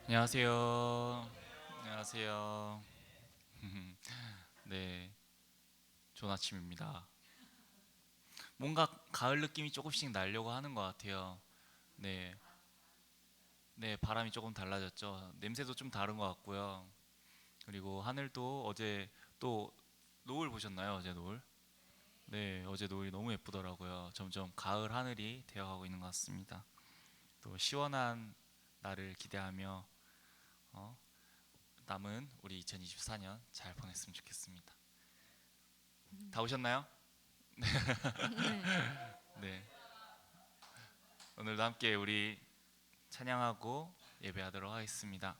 안녕하세요. 안녕하세요. 네, 좋은 아침입니다. 뭔가 가을 느낌이 조금씩 나려고 하는 것 같아요. 네, 네, 바람이 조금 달라졌죠. 냄새도 좀 다른 것 같고요. 그리고 하늘도 어제 또 노을 보셨나요? 어제 노을? 네, 어제 노을이 너무 예쁘더라고요. 점점 가을 하늘이 되어가고 있는 것 같습니다. 또 시원한 날을 기대하며 어, 남은 우리 2024년 잘 보냈으면 좋겠습니다. 다 오셨나요? 네. 네. 오늘도 함께 우리 찬양하고 예배하도록 하겠습니다.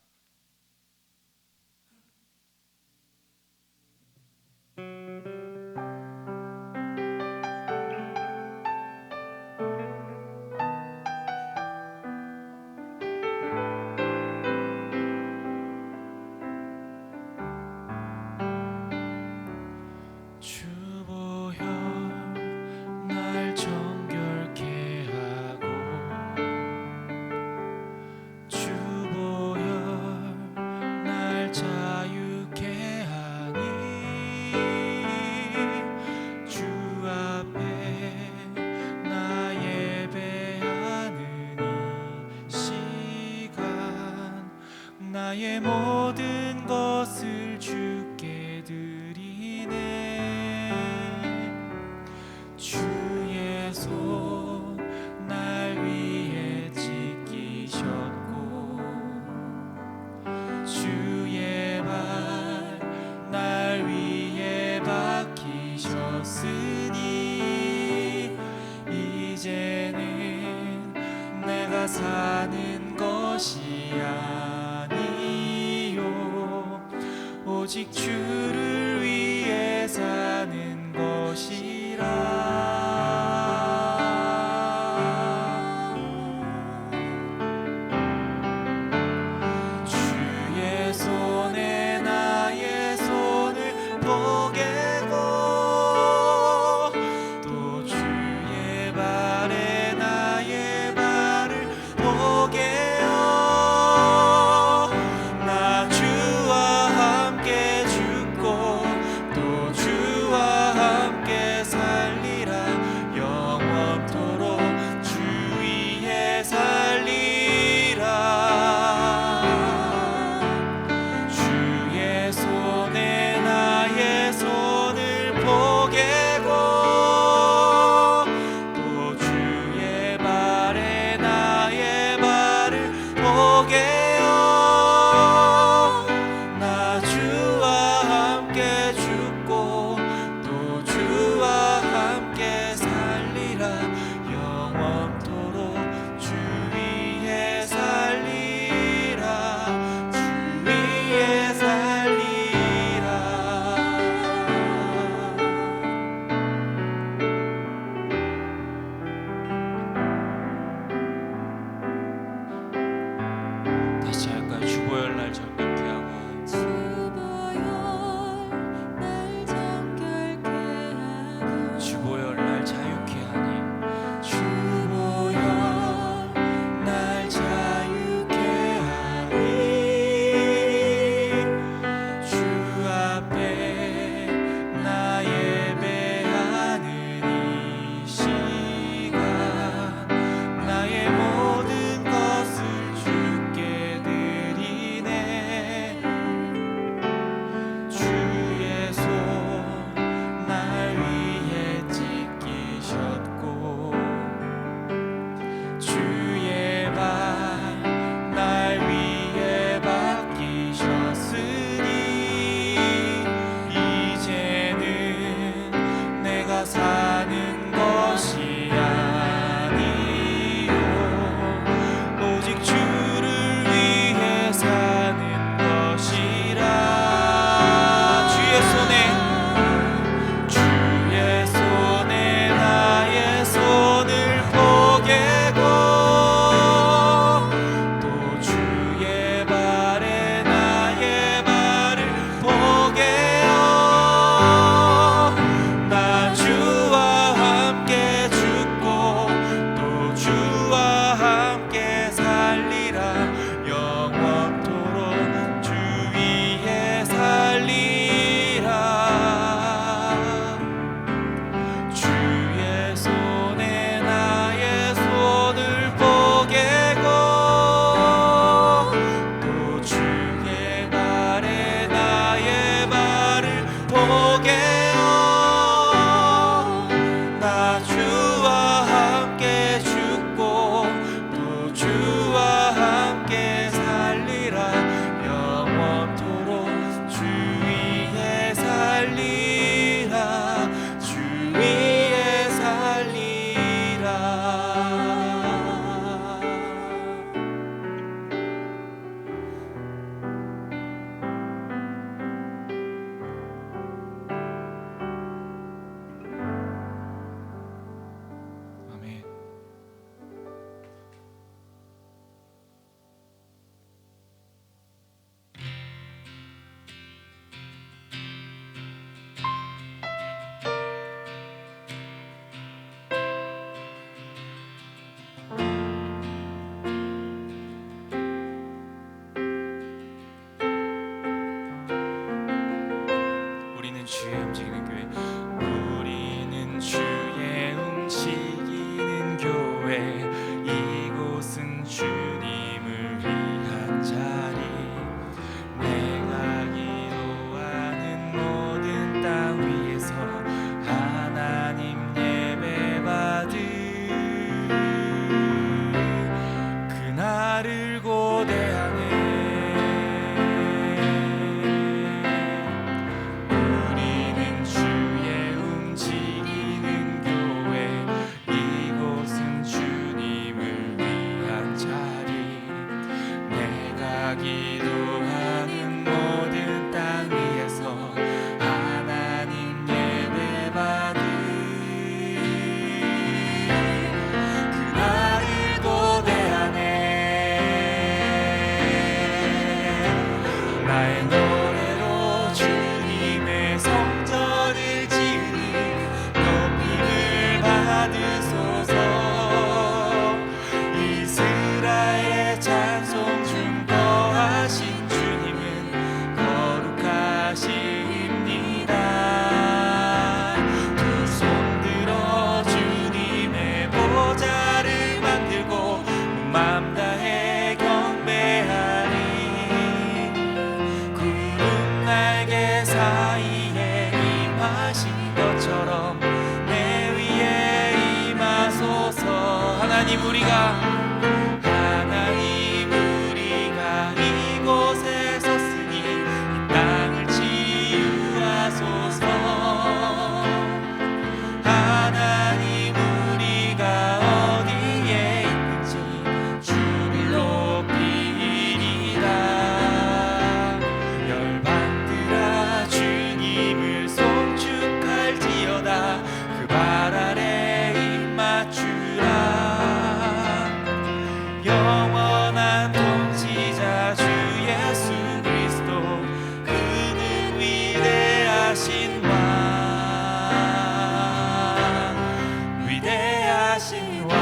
주보여 날 정결케 하고 주보여 날 자유케 하니 주 앞에 나 예배하는 이 시간 나의 모든 것을 주께 드리네 주의 손 날 위에 지키셨고 주의 발 날 위에 박히셨으니 이제는 내가 사는 것이 아니요 오직 주를 위해 사는 것이라 주의 손에 나의 손을 보게고 또 주의 발에 나의 발을 보게요 나 주와 함께 죽고 또 주 교회 이곳은 주님을 위한 자리 내가 기도하는 모든 땅 위에서 하나님 예배받을 그날을 고대하네 우리는 주의 움직이는 교회 이곳은 주님을 위한 자리 내가 기도하는 모든 땅 위에서 하나님 예배받을 그날을 고대하네 나의 노래로 주님의 성전을 지으니 높임을 받으소서 이스라엘의 찬송 중 거하신 주님은 거룩하십니다 두 손 들어 주님의 보좌를 만들고 맘 다해 경배하니 구름 날개 사이에 임하신 것처럼 내 위에 임하소서 하나님 우리가 이곳에 섰으니 이 땅을 치유하소서 하나님 우리가 어디에 있는지 주를 높이리이다 열방들아 주님을 송축할지어다 그 발 아래 입 맞추라 영원한 통치자 주 예수 그리스도 그는 위대하신 왕 위대하신 왕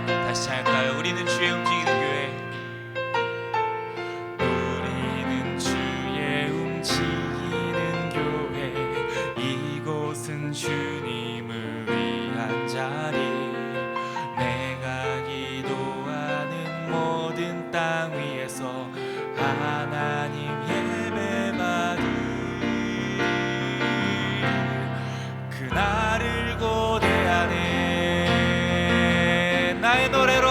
다시 찬양할까요? 우리는 주의 움직이는 교회 우리는 주의 움직이는 교회 이곳은 주님을 위한 자리 내가 기도하는 모든 땅 위에서 하나님 예배받을 그날을 고대하네 나의 노래로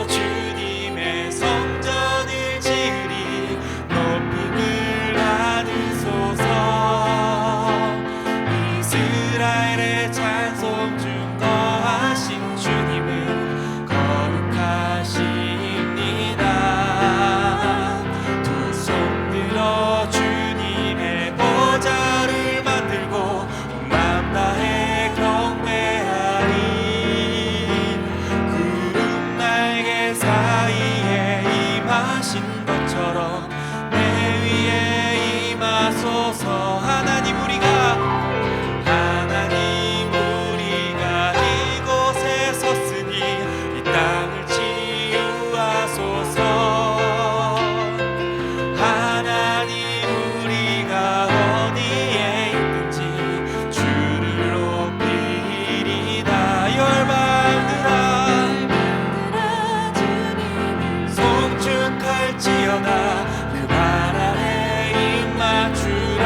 주님의 성전을 지으리 높임을 받으소서 이스라엘의 찬송 중 거하신 주님은 거룩하십니다 두 손 들어 주님의 보좌를 만들고 맘 다해 경배하리 구름 날개 사이에 임하신 것처럼 내 위에 임하소서 하나님 우리가 이곳에 섰으니 이 땅을 치유하소서 하나님 우리가 어디에 있는지 주를 높이리이다 열방들아 송축할지어다 그 발 아래 입 맞추라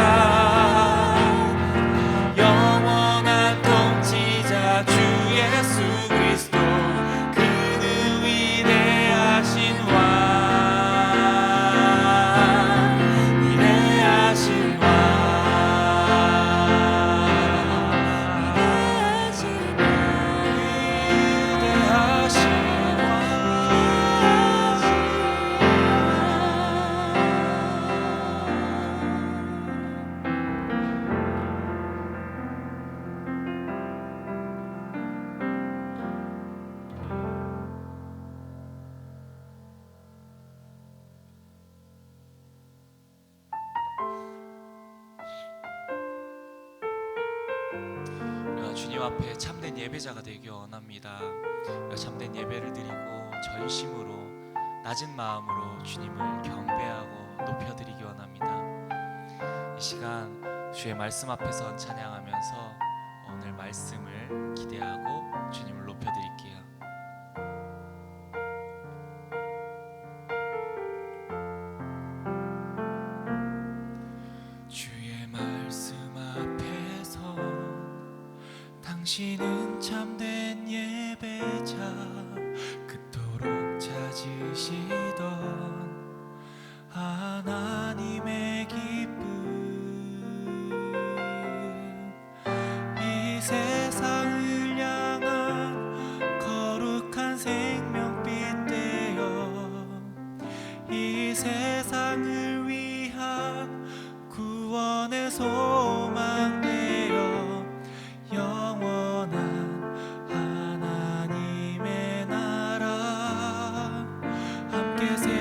영원한 통치자 주 예수 그리스도 그는 위대하신 왕 위대하신 왕 위대하신 왕 주님 앞에 참된 예배자가 되기 원합니다. 참된 예배를 드리고 전심으로 낮은 마음으로 주님을 경배하고 높여드리기 원합니다. 이 시간 주의 말씀 앞에서 찬양하면서 오늘 말씀을 기대하고 주님을 높여드릴게요. 주의 말씀 앞에서 당신은 참된 예배자, 그토록 찾으시던 하나님의 기쁨, 이 세상을 향한 거룩한 생명빛 되어 이 세상을 위한 구원의 소망 되어 영원한 하나님의 나라 함께 세워가리.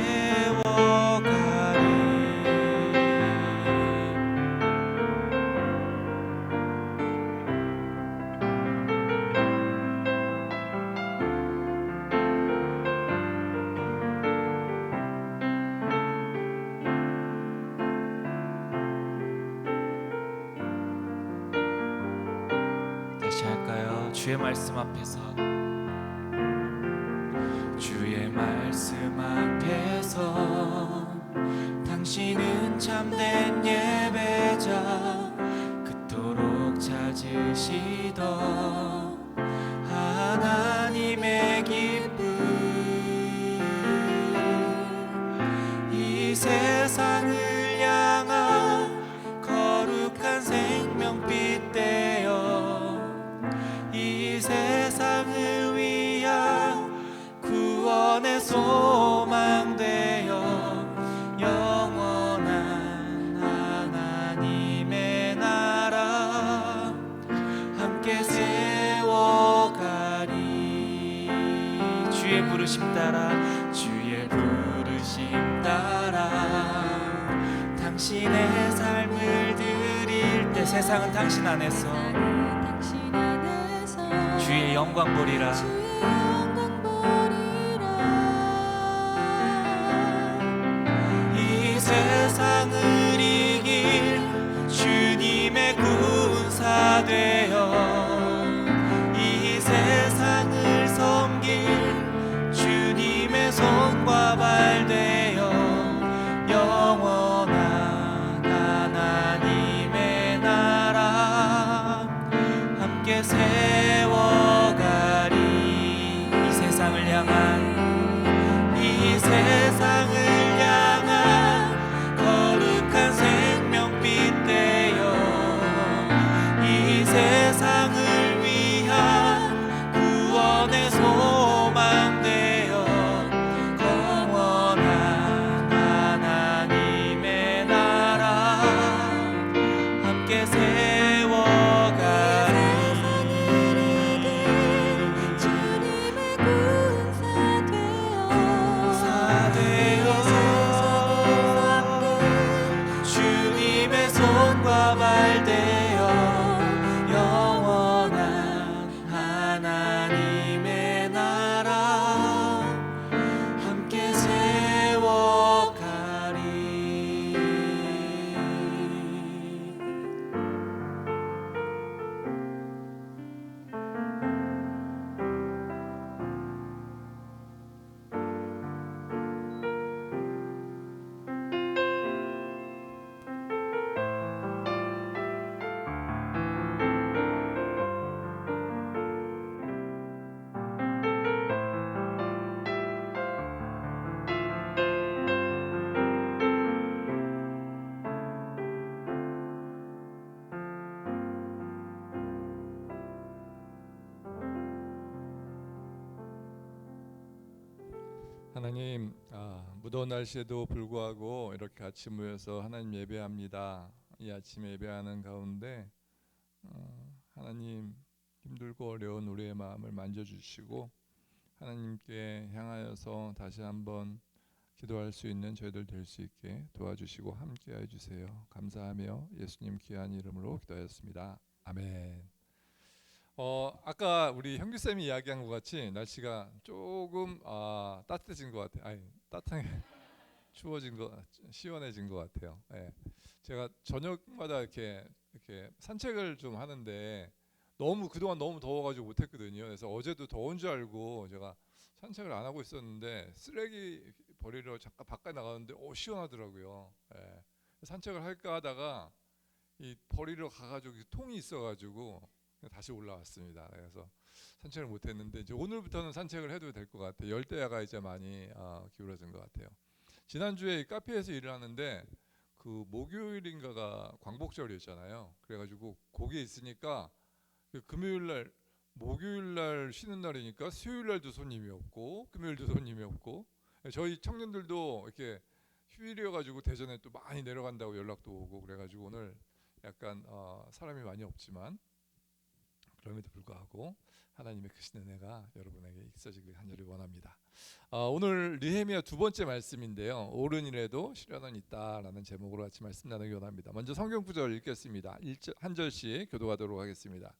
다시 할까요? 주의 말씀 앞에서, 주의 말씀 앞에서 당신은 참된 예배자, 그토록 찾으시던 하나님의 기쁨, 이 세상을 향한 거룩한 생명빛 되어 이 세상을 위한 구원의 소망 되어 영원한 하나님의 나라 함께 세워가리. 주의 부르심 따라, 주의 부르심 따라 당신의 삶을 드릴 때 세상은 당신 안에서 주의 영광 보리라. 이 세상을 이길 주님의 군사 되어 이 세상을 섬길 주님의 손과 발 되어 영원한 하나님의 나라 함께 세워가리. 이 세상을 향한, 이 세상을 향한 거룩한 생명빛 되어 이 세상을 위한 구원의 소망 되어 영원한 하나님의 나라 함께 세워가리. 주님의 손과 발 되어 영원한 하나님의 나라 함께 세워가리. 하나님, 무더운 날씨에도 불구하고 이렇게 같이 모여서 하나님 예배합니다. 이 아침 예배하는 가운데 하나님, 힘들고 어려운 우리의 마음을 만져주시고 하나님께 향하여서 다시 한번 기도할 수 있는 저희들 될 수 있게 도와주시고 함께해 주세요. 감사하며 예수님 귀한 이름으로 기도하였습니다. 아멘. 아까 우리 형규 쌤이 이야기한 것 같이 날씨가 조금 따뜻해진 것 같아요. 아니 따뜻하게 추워진 거 시원해진 것 같아요. 예. 제가 저녁마다 이렇게 산책을 좀 하는데 너무 그동안 너무 더워가지고 못했거든요. 그래서 어제도 더운 줄 알고 제가 산책을 안 하고 있었는데 쓰레기 버리러 잠깐 바깥에 나가는데 시원하더라고요. 예. 산책을 할까 하다가 이 버리러 가가지고 통이 있어가지고 다시 올라왔습니다. 그래서 산책을 못했는데 이제 오늘부터는 산책을 해도 될 것 같아요. 열대야가 이제 많이 기울어진 것 같아요. 지난주에 카페에서 일을 하는데 그 목요일인가가 광복절이었잖아요. 그래가지고 거기에 있으니까 그 금요일날 목요일날 쉬는 날이니까 수요일날도 손님이 없고 금요일도 손님이 없고 저희 청년들도 이렇게 휴일이어가지고 대전에 또 많이 내려간다고 연락도 오고 그래가지고 오늘 약간 사람이 많이 없지만 그럼에도 불구하고 하나님의 크신 은혜가 여러분에게 있어지길 간절히 원합니다. 오늘 느헤미야 두 번째 말씀인데요. 옳은 일에도 시련은 있다라는 제목으로 같이 말씀 나누기 원합니다. 먼저 성경 구절 읽겠습니다. 한 절씩 교도하도록 하겠습니다.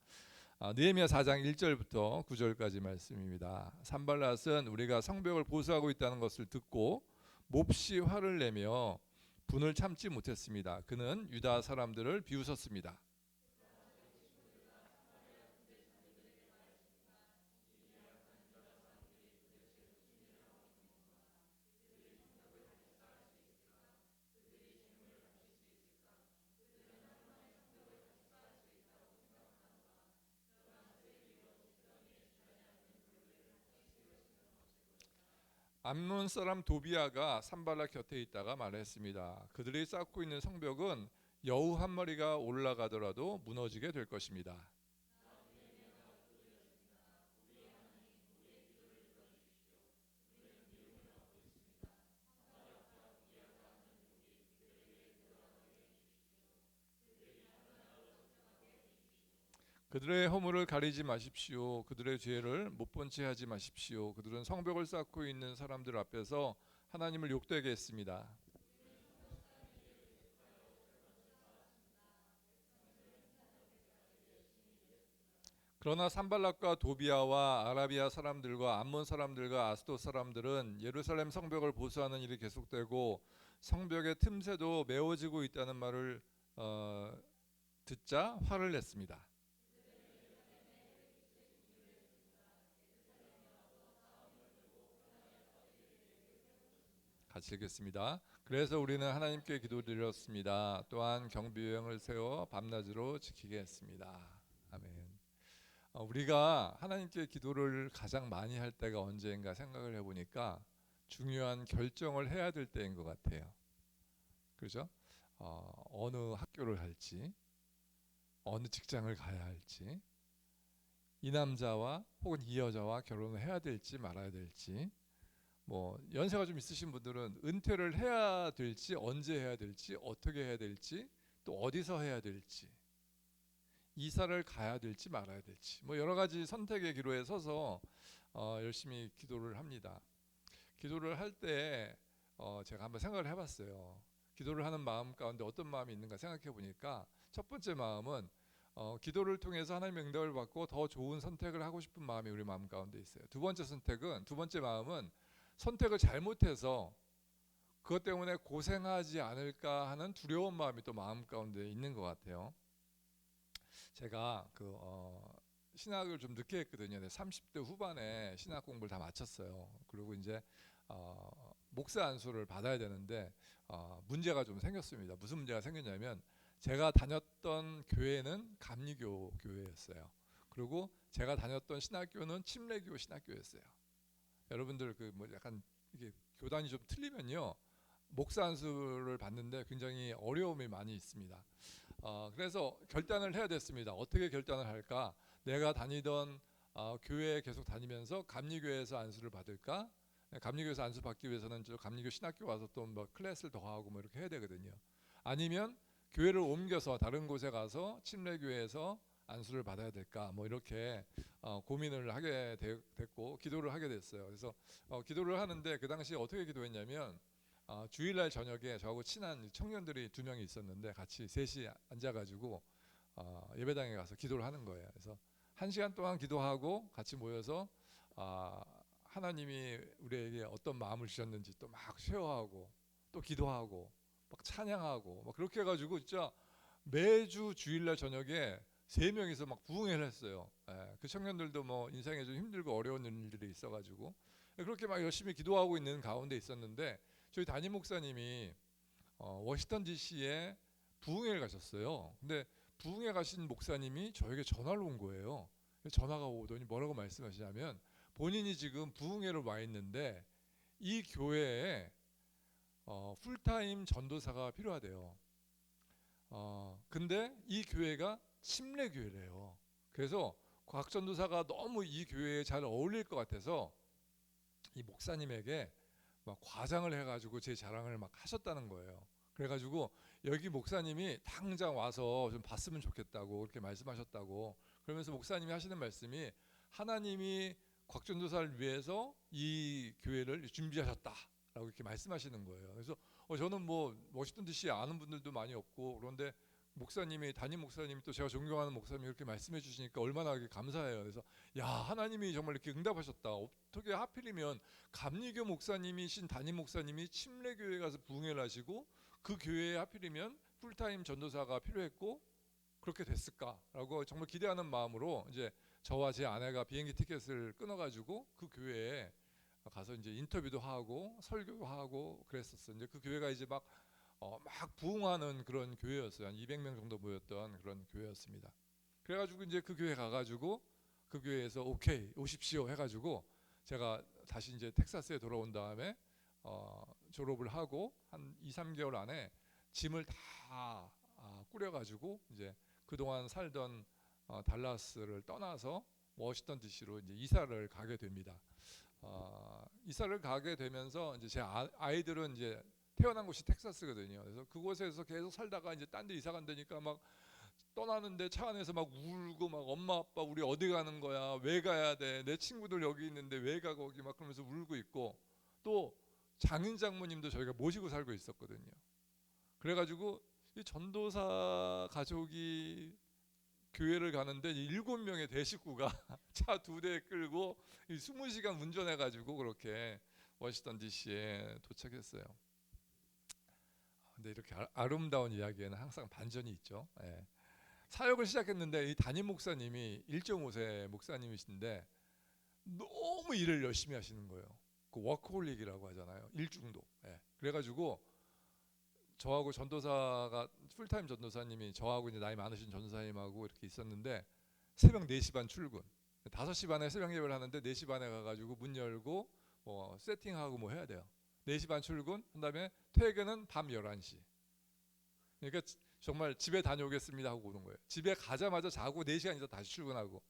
느헤미야 4장 1절부터 9절까지 말씀입니다. 산발랏은 우리가 성벽을 보수하고 있다는 것을 듣고 몹시 화를 내며 분을 참지 못했습니다. 그는 유다 사람들을 비웃었습니다. 암몬 사람 도비아가 산발락 곁에 있다가 말했습니다. 그들이 쌓고 있는 성벽은 여우 한 마리가 올라가더라도 무너지게 될 것입니다. 그들의 허물을 가리지 마십시오. 그들의 죄를 못 본 채 하지 마십시오. 그들은 성벽을 쌓고 있는 사람들 앞에서 하나님을 욕되게 했습니다. 그러나 산발락과 도비아와 아라비아 사람들과 암몬 사람들과 아스돗 사람들은 예루살렘 성벽을 보수하는 일이 계속되고 성벽의 틈새도 메워지고 있다는 말을 듣자 화를 냈습니다. 같이 읽겠습니다. 그래서 우리는 하나님께 기도드렸습니다. 또한 경비병을 세워 밤낮으로 지키게 했습니다. 아멘. 우리가 하나님께 기도를 가장 많이 할 때가 언제인가 생각을 해보니까 중요한 결정을 해야 될 때인 것 같아요. 그렇죠? 어느 학교를 할지, 어느 직장을 가야 할지, 이 남자와 혹은 이 여자와 결혼을 해야 될지 말아야 될지, 뭐 연세가 좀 있으신 분들은 은퇴를 해야 될지, 언제 해야 될지, 어떻게 해야 될지, 또 어디서 해야 될지, 이사를 가야 될지 말아야 될지, 뭐 여러 가지 선택의 기로에 서서 열심히 기도를 합니다. 기도를 할 때 제가 한번 생각을 해봤어요. 기도를 하는 마음 가운데 어떤 마음이 있는가 생각해 보니까 첫 번째 마음은 기도를 통해서 하나님의 응답을 받고 더 좋은 선택을 하고 싶은 마음이 우리 마음 가운데 있어요. 두 번째 마음은 선택을 잘못해서 그것 때문에 고생하지 않을까 하는 두려운 마음이 또 마음 가운데 있는 것 같아요. 제가 신학을 좀 늦게 했거든요. 30대 후반에 신학 공부를 다 마쳤어요. 그리고 이제 목사 안수를 받아야 되는데 문제가 좀 생겼습니다. 무슨 문제가 생겼냐면 제가 다녔던 교회는 감리교 교회였어요. 그리고 제가 다녔던 신학교는 침례교 신학교였어요. 여러분들 그 뭐 약간 이게 교단이 좀 틀리면요 목사 안수를 받는데 굉장히 어려움이 많이 있습니다. 그래서 결단을 해야 됐습니다. 어떻게 결단을 할까? 내가 다니던 교회에 계속 다니면서 감리교회에서 안수를 받을까? 감리교회에서 안수 받기 위해서는 저 감리교 신학교 와서 또 뭐 클래스를 더 하고 뭐 이렇게 해야 되거든요. 아니면 교회를 옮겨서 다른 곳에 가서 침례교회에서 안수를 받아야 될까? 뭐 이렇게 고민을 하게 됐고 기도를 하게 됐어요. 그래서 기도를 하는데 그 당시에 어떻게 기도했냐면 주일날 저녁에 저하고 친한 청년들이 2명이 있었는데 같이 셋이 앉아가지고 예배당에 가서 기도를 하는 거예요. 그래서 1시간 동안 기도하고 같이 모여서 하나님이 우리에게 어떤 마음을 주셨는지 또 막 쉐어하고 또 기도하고 막 찬양하고 막 그렇게 해가지고 진짜 매주 주일날 저녁에 3명이서 막 부흥회를 했어요. 그 청년들도 뭐 인생에 좀 힘들고 어려운 일들이 있어가지고 그렇게 막 열심히 기도하고 있는 가운데 있었는데 저희 담임 목사님이 워싱턴 DC에 부흥회를 가셨어요. 근데 부흥회 가신 목사님이 저에게 전화를 온 거예요. 전화가 오더니 뭐라고 말씀하시냐면 본인이 지금 부흥회로 와 있는데 이 교회에 풀타임 전도사가 필요하대요. 근데 이 교회가 침례 교회래요. 그래서 곽 전도사가 너무 이 교회에 잘 어울릴 것 같아서 이 목사님에게 막 과장을 해가지고 제 자랑을 막 하셨다는 거예요. 그래가지고 여기 목사님이 당장 와서 좀 봤으면 좋겠다고 그렇게 말씀하셨다고. 그러면서 목사님이 하시는 말씀이 하나님이 곽전도사를 위해서 이 교회를 준비하셨다라고 이렇게 말씀하시는 거예요. 그래서 저는 뭐 워싱턴 DC 아는 분들도 많이 없고 그런데 목사님이 담임 목사님이 또 제가 존경하는 목사님이 이렇게 말씀해 주시니까 얼마나 감사해요. 그래서 야 하나님이 정말 이렇게 응답하셨다. 어떻게 하필이면 감리교 목사님이신 담임 목사님이 침례교회 가서 부흥회를 하시고 그 교회에 하필이면 풀타임 전도사가 필요했고 그렇게 됐을까라고 정말 기대하는 마음으로 이제 저와 제 아내가 비행기 티켓을 끊어가지고 그 교회에 가서 이제 인터뷰도 하고 설교도 하고 그랬었어요. 이제 그 교회가 이제 막 부흥하는 그런 교회였어요. 한 200명 정도 모였던 그런 교회였습니다. 그래가지고 이제 그 교회 가가지고 그 교회에서 오케이 오십시오 해가지고 제가 다시 이제 텍사스에 돌아온 다음에 졸업을 하고 한 2-3개월 안에 짐을 다 꾸려가지고 이제 그동안 살던 달라스를 떠나서 워싱턴 DC로 이제 이사를 가게 됩니다. 이사를 가게 되면서 이제 제 아이들은 이제 태어난 곳이 텍사스거든요. 그래서 그곳에서 계속 살다가 이제 딴 데 이사 간다니까 막 떠나는데 차 안에서 막 울고 막 엄마 아빠 우리 어디 가는 거야? 왜 가야 돼? 내 친구들 여기 있는데 왜 가 거기 막 그러면서 울고 있고 또 장인 장모님도 저희가 모시고 살고 있었거든요. 그래가지고 이 전도사 가족이 교회를 가는데 7명의 대식구가 차 2대 끌고 20시간 운전해가지고 그렇게 워싱턴 DC에 도착했어요. 근데 이렇게 아름다운 이야기에는 항상 반전이 있죠. 사역을 시작했는데 이 담임 목사님이 1.5세 목사님이신데 너무 일을 열심히 하시는 거예요. 그 워커홀릭이라고 하잖아요. 일중독. 그래가지고 저하고 전도사가 풀타임 전도사님이 저하고 이제 나이 많으신 전도사님하고 이렇게 있었는데 새벽 4시 반 출근. 5시 반에 새벽 예배를 하는데 4시 반에 가가지고 문 열고 뭐 세팅하고 뭐 해야 돼요. 4시 반 출근 한 다음에 퇴근은 밤 11시. 그러니까 정말 집에 다녀오겠습니다 하고 오는 거예요. 집에 가자마자 자고 4시간 있다 다시 출근하고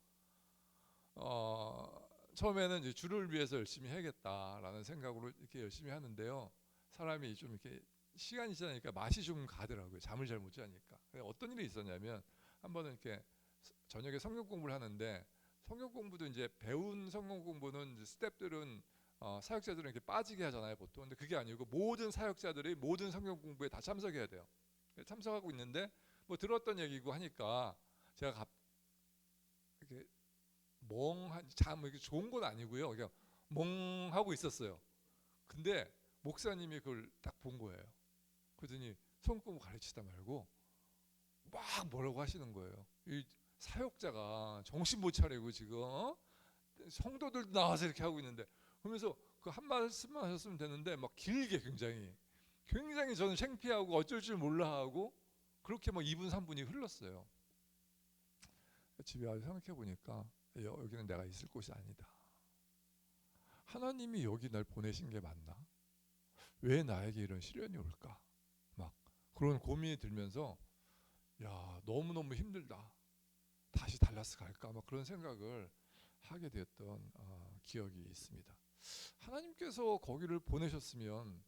처음에는 이제 주를 위해서 열심히 해야겠다라는 생각으로 이렇게 열심히 하는데요. 사람이 좀 이렇게 시간이 지나니까 맛이 좀 가더라고요. 잠을 잘 못 자니까. 어떤 일이 있었냐면 한 번은 이렇게 저녁에 성경 공부를 하는데 성경 공부도 이제 배운 성경 공부는 이제 스태프들은 사역자들은 이렇게 빠지게 하잖아요 보통. 근데 그게 아니고 모든 사역자들이 모든 성경 공부에 다 참석해야 돼요. 참석하고 있는데 뭐 들었던 얘기고 하니까 제가 이렇게 멍한 잠 이렇게 좋은 건 아니고요. 그냥 멍하고 있었어요. 근데 목사님이 그걸 딱 본 거예요. 그러더니 성경 공부 가르치다 말고 막 뭐라고 하시는 거예요. 이 사역자가 정신 못 차리고 지금 성도들도 나와서 이렇게 하고 있는데 그러면서 그 한 말씀만 하셨으면 되는데 막 길게 굉장히 저는 창피하고 어쩔 줄 몰라 하고 그렇게 막 2분 3분이 흘렀어요. 집에 와서 생각해 보니까 여기는 내가 있을 곳이 아니다. 하나님이 여기 날 보내신 게 맞나? 왜 나에게 이런 시련이 올까? 막 그런 고민이 들면서 야 너무너무 힘들다. 다시 달라스 갈까? 막 그런 생각을 하게 되었던 기억이 있습니다. 하나님께서 거기를 보내셨으면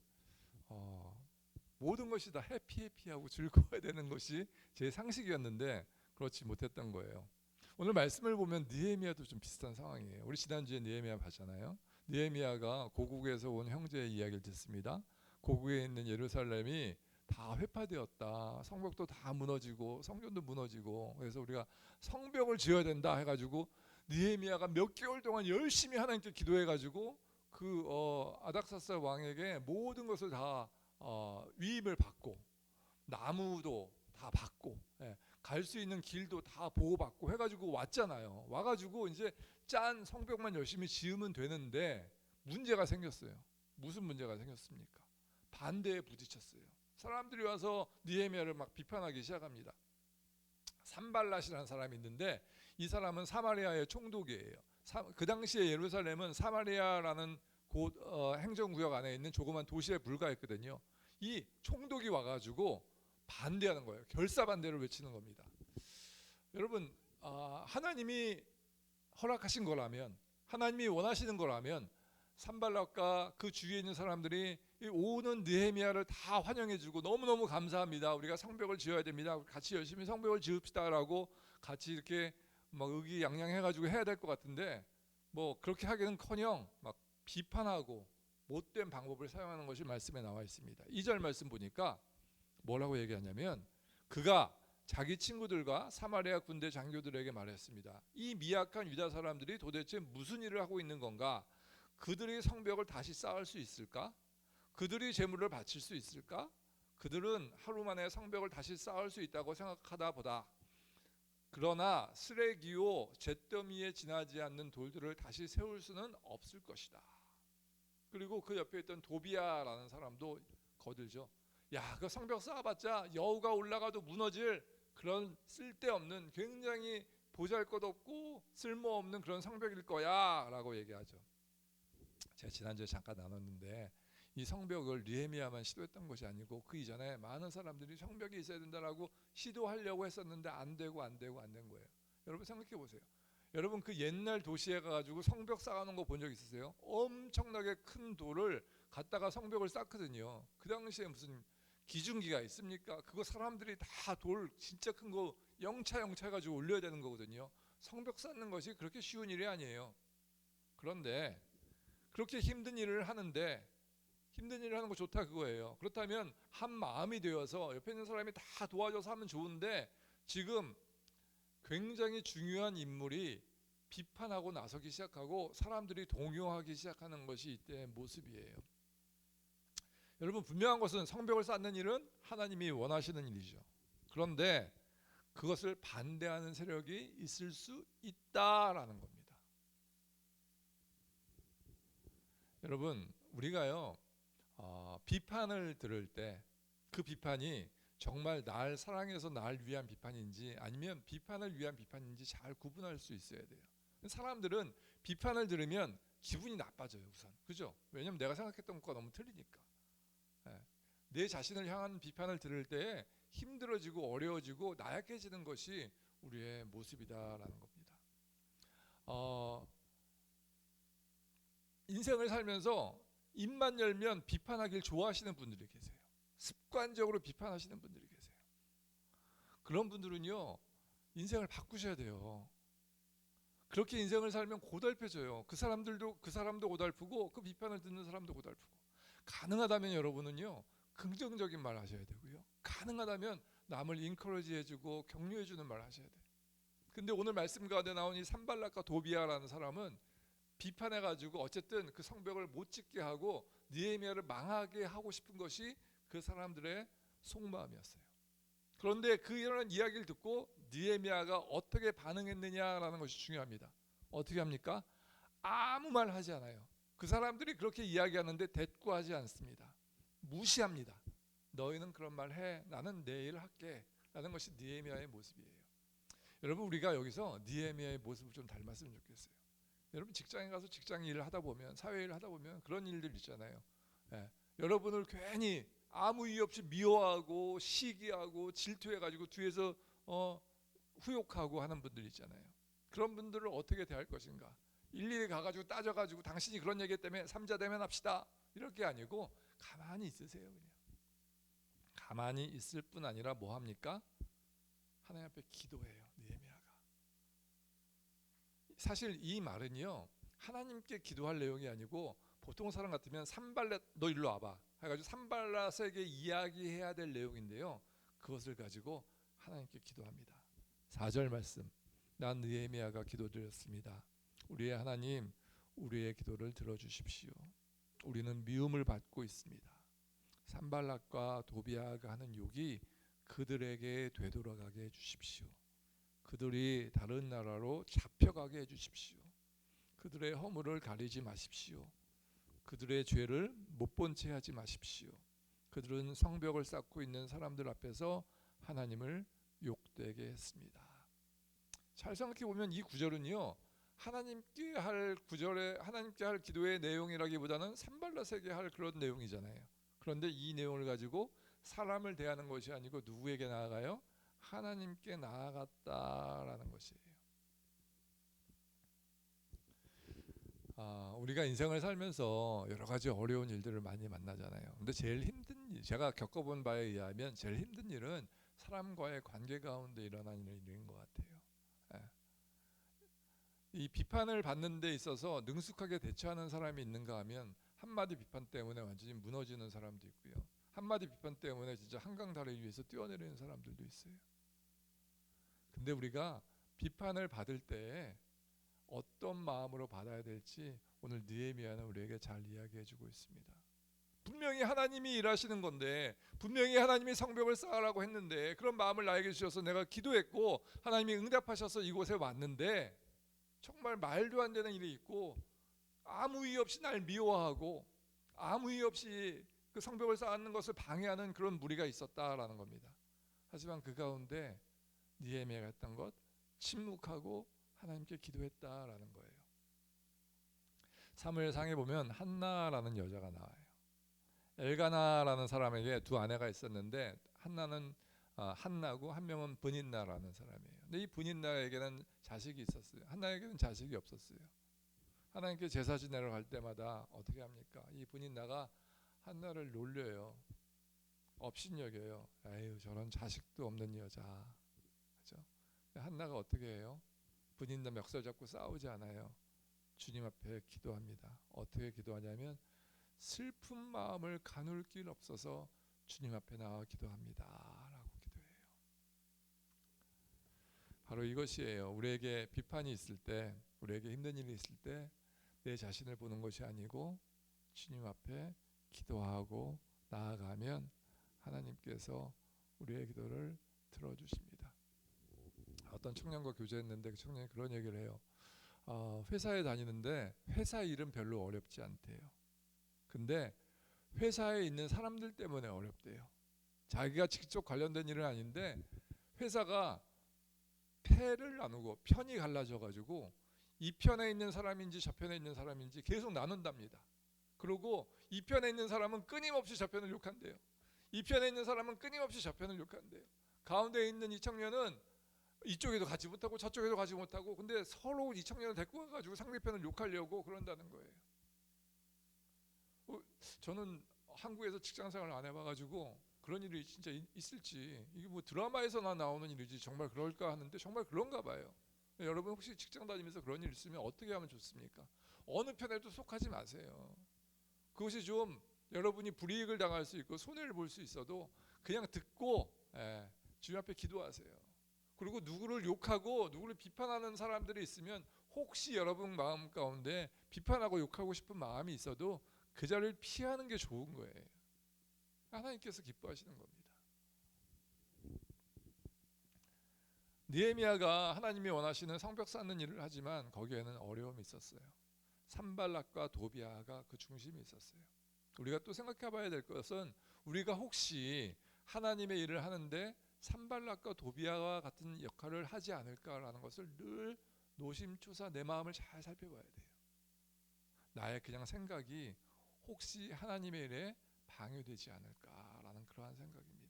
모든 것이 다 해피하고 즐거워야 되는 것이 제 상식이었는데 그렇지 못했던 거예요. 오늘 말씀을 보면 느헤미야도 좀 비슷한 상황이에요. 우리 지난주에 느헤미야 봤잖아요. 느헤미야가 고국에서 온 형제의 이야기를 듣습니다. 고국에 있는 예루살렘이 다 회파되었다. 성벽도 다 무너지고 성전도 무너지고, 그래서 우리가 성벽을 지어야 된다 해가지고 느헤미야가 몇 개월 동안 열심히 하나님께 기도해가지고 그 아닥사스다 왕에게 모든 것을 다 위임을 받고 나무도 다 받고 갈 수 있는 길도 다 보호받고 해가지고 왔잖아요. 와가지고 이제 짠 성벽만 열심히 지으면 되는데 문제가 생겼어요. 무슨 문제가 생겼습니까? 반대에 부딪혔어요. 사람들이 와서 느헤미야를 막 비판하기 시작합니다. 산발랏이라는 사람이 있는데 이 사람은 사마리아의 총독이에요. 그 당시에 예루살렘은 사마리아라는 곳 행정구역 안에 있는 조그만 도시에 불과했거든요. 이 총독이 와가지고 반대하는 거예요. 결사 반대를 외치는 겁니다. 여러분, 하나님이 허락하신 거라면, 하나님이 원하시는 거라면 산발락과 그 주위에 있는 사람들이 오는 느헤미야를 다 환영해주고 너무너무 감사합니다. 우리가 성벽을 지어야 됩니다. 같이 열심히 성벽을 지읍시다라고 같이 이렇게 막 의기양양해가지고 해야 될 것 같은데 뭐 그렇게 하기는커녕 막 비판하고 못된 방법을 사용하는 것이 말씀에 나와 있습니다. 2절 말씀 보니까 뭐라고 얘기하냐면 그가 자기 친구들과 사마리아 군대 장교들에게 말했습니다. 이 미약한 유다 사람들이 도대체 무슨 일을 하고 있는 건가? 그들이 성벽을 다시 쌓을 수 있을까? 그들이 재물을 바칠 수 있을까? 그들은 하루 만에 성벽을 다시 쌓을 수 있다고 생각하다 보다 그러나 쓰레기요 잿더미에 지나지 않는 돌들을 다시 세울 수는 없을 것이다. 그리고 그 옆에 있던 도비아라는 사람도 거들죠. 야, 그 성벽 쌓아봤자 여우가 올라가도 무너질 그런 쓸데없는 굉장히 보잘것없고 쓸모없는 그런 성벽일 거야 라고 얘기하죠. 제가 지난주에 잠깐 나눴는데 이 성벽을 느헤미야만 시도했던 것이 아니고 그 이전에 많은 사람들이 성벽이 있어야 된다라고 시도하려고 했었는데 안 되고 안 된 거예요. 여러분 생각해 보세요. 여러분 그 옛날 도시에 가가지고 성벽 쌓아놓은 거 본 적 있으세요? 엄청나게 큰 돌을 갖다가 성벽을 쌓거든요. 그 당시에 무슨 기중기가 있습니까? 그거 사람들이 다 돌 진짜 큰 거 영차 해가지고 올려야 되는 거거든요. 성벽 쌓는 것이 그렇게 쉬운 일이 아니에요. 그런데 그렇게 힘든 일을 하는데 힘든 일을 하는 거 좋다 그거예요. 그렇다면 한 마음이 되어서 옆에 있는 사람이 다 도와줘서 하면 좋은데 지금 굉장히 중요한 인물이 비판하고 나서기 시작하고 사람들이 동요하기 시작하는 것이 이때의 모습이에요. 여러분 분명한 것은 성벽을 쌓는 일은 하나님이 원하시는 일이죠. 그런데 그것을 반대하는 세력이 있을 수 있다라는 겁니다. 여러분 우리가요 비판을 들을 때 그 비판이 정말 날 사랑해서 날 위한 비판인지 아니면 비판을 위한 비판인지 잘 구분할 수 있어야 돼요. 사람들은 비판을 들으면 기분이 나빠져요 우선. 그죠? 왜냐면 내가 생각했던 것과 너무 틀리니까. 내 자신을 향한 비판을 들을 때 힘들어지고 어려워지고 나약해지는 것이 우리의 모습이다라는 겁니다. 인생을 살면서 입만 열면 비판하길 좋아하시는 분들이 계세요. 습관적으로 비판하시는 분들이 계세요. 그런 분들은요 인생을 바꾸셔야 돼요. 그렇게 인생을 살면 고달퍼져요. 그 사람도 고달프고 그 비판을 듣는 사람도 고달프고. 가능하다면 여러분은요 긍정적인 말 하셔야 되고요. 가능하다면 남을 인커러지 해주고 격려해 주는 말 하셔야 돼요. 근데 오늘 말씀 가운데 나온 이 산발락과 도비아라는 사람은 비판해가지고 어쨌든 그 성벽을 못 짓게 하고 느헤미야를 망하게 하고 싶은 것이 그 사람들의 속마음이었어요. 그런데 그 이런 이야기를 듣고 느헤미야가 어떻게 반응했느냐라는 것이 중요합니다. 어떻게 합니까? 아무 말 하지 않아요. 그 사람들이 그렇게 이야기하는데 대꾸하지 않습니다. 무시합니다. 너희는 그런 말 해. 나는 내 일 할게. 라는 것이 느헤미야의 모습이에요. 여러분 우리가 여기서 느헤미야의 모습을 좀 닮았으면 좋겠어요. 여러분 직장에 가서 직장 일을 하다 보면 사회 일을 하다 보면 그런 일들 있잖아요. 여러분을 괜히 아무 이유 없이 미워하고 시기하고 질투해가지고 뒤에서 후욕하고 하는 분들 있잖아요. 그런 분들을 어떻게 대할 것인가? 일일이 가가지고 따져가지고 당신이 그런 얘기 때문에 삼자 대면합시다 이럴 게 아니고 가만히 있으세요. 그냥 가만히 있을 뿐 아니라 뭐 합니까? 하나님 앞에 기도해요. 느헤미야가 사실 이 말은요 하나님께 기도할 내용이 아니고 보통 사람 같으면 산발렛 너 일로 와봐 해가지고 산발랏에게 이야기해야 될 내용인데요. 그것을 가지고 하나님께 기도합니다. 4절 말씀. 난 느헤미야가 기도드렸습니다. 우리의 하나님, 우리의 기도를 들어주십시오. 우리는 미움을 받고 있습니다. 산발랏과 도비아가 하는 욕이 그들에게 되돌아가게 해주십시오. 그들이 다른 나라로 잡혀가게 해주십시오. 그들의 허물을 가리지 마십시오. 그들의 죄를 못 본 채 하지 마십시오. 그들은 성벽을 쌓고 있는 사람들 앞에서 하나님을 욕되게 했습니다. 잘 생각해 보면 이 구절은요, 하나님께 할 구절에 하나님께 할 기도의 내용이라기보다는 산발랏에게 할 그런 내용이잖아요. 그런데 이 내용을 가지고 사람을 대하는 것이 아니고 누구에게 나아가요? 하나님께 나아갔다라는 것이에요. 우리가 인생을 살면서 여러 가지 어려운 일들을 많이 만나잖아요. 근데 제일 힘든 일, 제가 겪어본 바에 의하면 제일 힘든 일은 사람과의 관계 가운데 일어나는 일인 것 같아요. 예. 이 비판을 받는 데 있어서 능숙하게 대처하는 사람이 있는가 하면 한마디 비판 때문에 완전히 무너지는 사람도 있고요. 한마디 비판 때문에 진짜 한강 다리 위에서 뛰어내리는 사람들도 있어요. 근데 우리가 비판을 받을 때 어떤 마음으로 받아야 될지 오늘 느헤미야는 우리에게 잘 이야기해주고 있습니다. 분명히 하나님이 일하시는 건데, 분명히 하나님이 성벽을 쌓으라고 했는데, 그런 마음을 나에게 주셔서 내가 기도했고 하나님이 응답하셔서 이곳에 왔는데 정말 말도 안 되는 일이 있고 아무 이유 없이 날 미워하고 아무 이유 없이 그 성벽을 쌓는 것을 방해하는 그런 무리가 있었다라는 겁니다. 하지만 그 가운데 느헤미야가 했던 것, 침묵하고 하나님께 기도했다라는 거예요. 사무엘상에 보면 한나라는 여자가 나와요. 엘가나라는 사람에게 두 아내가 있었는데 한나는 한나고 한 명은 브닌나라는 사람이에요. 근데 이 브닌나에게는 자식이 있었어요. 한나에게는 자식이 없었어요. 하나님께 제사 지내러 갈 때마다 어떻게 합니까? 이 브닌나가 한나를 놀려요. 업신여겨요. 에휴, 저런 자식도 없는 여자. 그렇죠? 한나가 어떻게 해요? 브닌나 멱살 잡고 싸우지 않아요. 주님 앞에 기도합니다. 어떻게 기도하냐면 슬픈 마음을 가눌 길 없어서 주님 앞에 나와 기도합니다 라고 기도해요. 바로 이것이에요. 우리에게 비판이 있을 때, 우리에게 힘든 일이 있을 때 내 자신을 보는 것이 아니고 주님 앞에 기도하고 나아가면 하나님께서 우리의 기도를 들어주십니다. 어떤 청년과 교제했는데 그 청년이 그런 얘기를 해요. 회사에 다니는데 회사 일은 별로 어렵지 않대요. 근데 회사에 있는 사람들 때문에 어렵대요. 자기가 직접 관련된 일은 아닌데 회사가 패를 나누고 편이 갈라져가지고 이 편에 있는 사람인지 저 편에 있는 사람인지 계속 나눈답니다. 그리고 이 편에 있는 사람은 끊임없이 저 편을 욕한대요. 이 편에 있는 사람은 끊임없이 저 편을 욕한대요. 가운데 있는 이 청년은 이쪽에도 가지 못하고 저쪽에도 가지 못하고, 근데 서로 이 청년을 데리고 가가지고 상대편을 욕하려고 그런다는 거예요. 저는 한국에서 직장생활을 안 해봐가지고 그런 일이 진짜 있을지, 이게 뭐 드라마에서나 나오는 일이지 정말 그럴까 하는데 정말 그런가 봐요. 여러분 혹시 직장 다니면서 그런 일 있으면 어떻게 하면 좋습니까? 어느 편에도 속하지 마세요. 그것이 좀 여러분이 불이익을 당할 수 있고 손해를 볼 수 있어도 그냥 듣고 주님 앞에 기도하세요. 그리고 누구를 욕하고 누구를 비판하는 사람들이 있으면 혹시 여러분 마음 가운데 비판하고 욕하고 싶은 마음이 있어도 그 자리를 피하는 게 좋은 거예요. 하나님께서 기뻐하시는 겁니다. 느헤미야가 하나님이 원하시는 성벽 쌓는 일을 하지만 거기에는 어려움이 있었어요. 산발랏과 도비아가 그 중심에 있었어요. 우리가 또 생각해 봐야 될 것은 우리가 혹시 하나님의 일을 하는데 산발랏과 도비아와 같은 역할을 하지 않을까라는 것을 늘 노심초사 내 마음을 잘 살펴봐야 돼요. 나의 그냥 생각이 혹시 하나님의 일에 방해되지 않을까라는 그러한 생각입니다.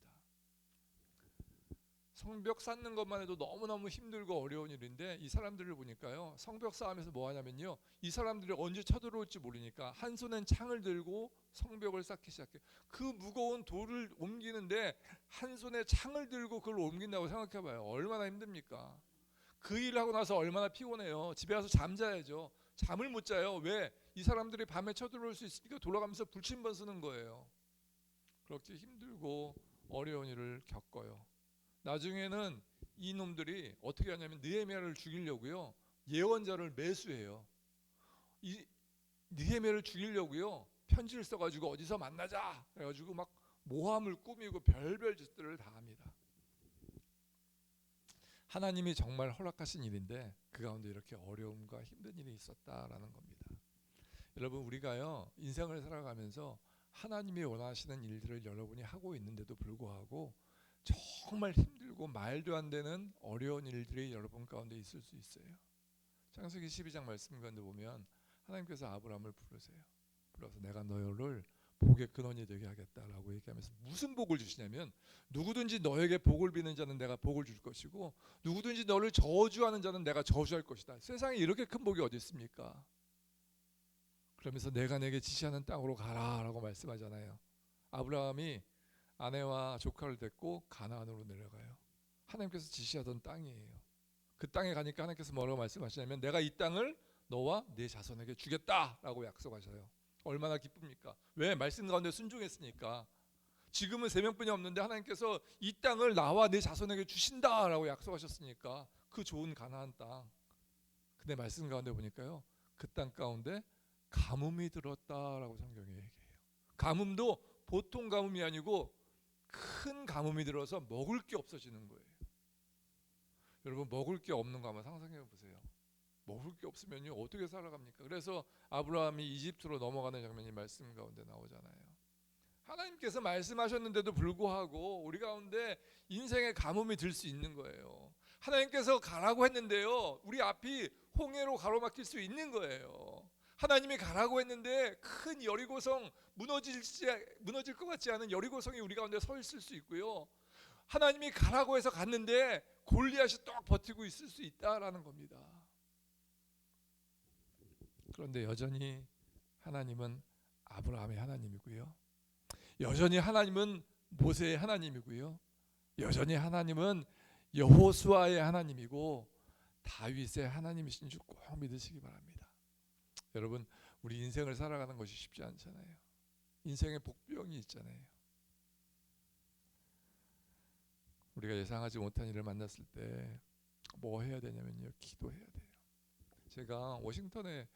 성벽 쌓는 것만 해도 너무너무 힘들고 어려운 일인데 이 사람들을 보니까요, 성벽 쌓으면서 뭐 하냐면요, 이 사람들이 언제 쳐들어올지 모르니까 한 손엔 창을 들고 성벽을 쌓기 시작해요. 그 무거운 돌을 옮기는데 한 손에 창을 들고 그걸 옮긴다고 생각해봐요. 얼마나 힘듭니까? 그 일을 하고 나서 얼마나 피곤해요. 집에 가서 잠자야죠. 잠을 못 자요. 왜? 이 사람들이 밤에 쳐들어올 수 있으니까 돌아가면서 불침번 쓰는 거예요. 그렇게 힘들고 어려운 일을 겪어요. 나중에는 이 놈들이 어떻게 하냐면 느헤미야를 죽이려고요. 예언자를 매수해요. 이 느헤미야를 죽이려고요. 편지를 써가지고 어디서 만나자 그래가지고 막 모함을 꾸미고 별별 짓들을 다 합니다. 하나님이 정말 허락하신 일인데 그 가운데 이렇게 어려움과 힘든 일이 있었다라는 겁니다. 여러분 우리가요 인생을 살아가면서 하나님이 원하시는 일들을 여러분이 하고 있는데도 불구하고 정말 힘들고 말도 안 되는 어려운 일들이 여러분 가운데 있을 수 있어요. 창세기 12장 말씀 가운데 보면 하나님께서 아브라함을 부르세요. 불러서 내가 너를 복의 근원이 되게 하겠다라고 얘기하면서 무슨 복을 주시냐면 누구든지 너에게 복을 비는 자는 내가 복을 줄 것이고 누구든지 너를 저주하는 자는 내가 저주할 것이다. 세상에 이렇게 큰 복이 어디 있습니까? 그러면서 내가 내게 지시하는 땅으로 가라라고 말씀하잖아요. 아브라함이 아내와 조카를 데리고 가나안으로 내려가요. 하나님께서 지시하던 땅이에요. 그 땅에 가니까 하나님께서 뭐라고 말씀하시냐면 내가 이 땅을 너와 네 자손에게 주겠다라고 약속하셔요. 얼마나 기쁩니까? 왜? 말씀 가운데 순종했으니까. 지금은 3명뿐이 없는데 하나님께서 이 땅을 나와 네 자손에게 주신다라고 약속하셨으니까 그 좋은 가나안 땅. 근데 말씀 가운데 보니까요. 그 땅 가운데 가뭄이 들었다라고 성경에 얘기해요. 가뭄도 보통 가뭄이 아니고 큰 가뭄이 들어서 먹을 게 없어지는 거예요. 여러분 먹을 게 없는 거 한번 상상해 보세요. 먹을 게 없으면요 어떻게 살아갑니까? 그래서 아브라함이 이집트로 넘어가는 장면이 말씀 가운데 나오잖아요. 하나님께서 말씀하셨는데도 불구하고 우리 가운데 인생의 가뭄이 들 수 있는 거예요. 하나님께서 가라고 했는데요 우리 앞이 홍해로 가로막힐 수 있는 거예요. 하나님이 가라고 했는데 큰 여리고성 무너질 것 같지 않은 여리고성이 우리 가운데 서 있을 수 있고요. 하나님이 가라고 해서 갔는데 골리앗이 딱 버티고 있을 수 있다라는 겁니다. 그런데 여전히 하나님은 아브라함의 하나님이고요. 여전히 하나님은 모세의 하나님이고요. 여전히 하나님은 여호수아의 하나님이고 다윗의 하나님이신 줄 꼭 믿으시기 바랍니다. 여러분 우리 인생을 살아가는 것이 쉽지 않잖아요. 인생에 복병이 있잖아요. 우리가 예상하지 못한 일을 만났을 때 뭐 해야 되냐면요 기도해야 돼요. 제가 워싱턴에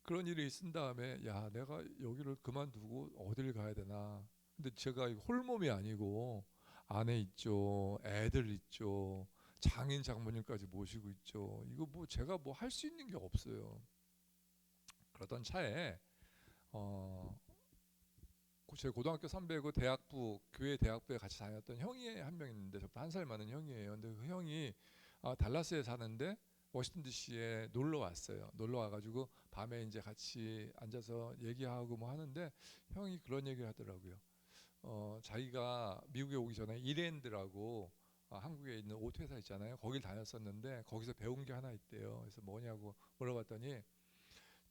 그런 일이 있은 다음에 야 내가 여기를 그만두고 어딜 가야 되나. 근데 제가 홀몸이 아니고 아내 있죠, 애들 있죠, 장인 장모님까지 모시고 있죠. 이거 뭐 제가 뭐 할 수 있는 게 없어요. 그러던 차에 제 고등학교 선배고 대학부 교회 대학부에 같이 다녔던 형이 한 명 있는데 저보다 1살 많은 형이에요. 근데 그 형이 달라스에 사는데 워싱턴 DC에 놀러 왔어요. 놀러 와가지고 밤에 이제 같이 앉아서 얘기하고 뭐 하는데 형이 그런 얘기를 하더라고요. 자기가 미국에 오기 전에 이랜드라고 한국에 있는 옷 회사 있잖아요. 거길 다녔었는데 거기서 배운 게 하나 있대요. 그래서 뭐냐고 물어봤더니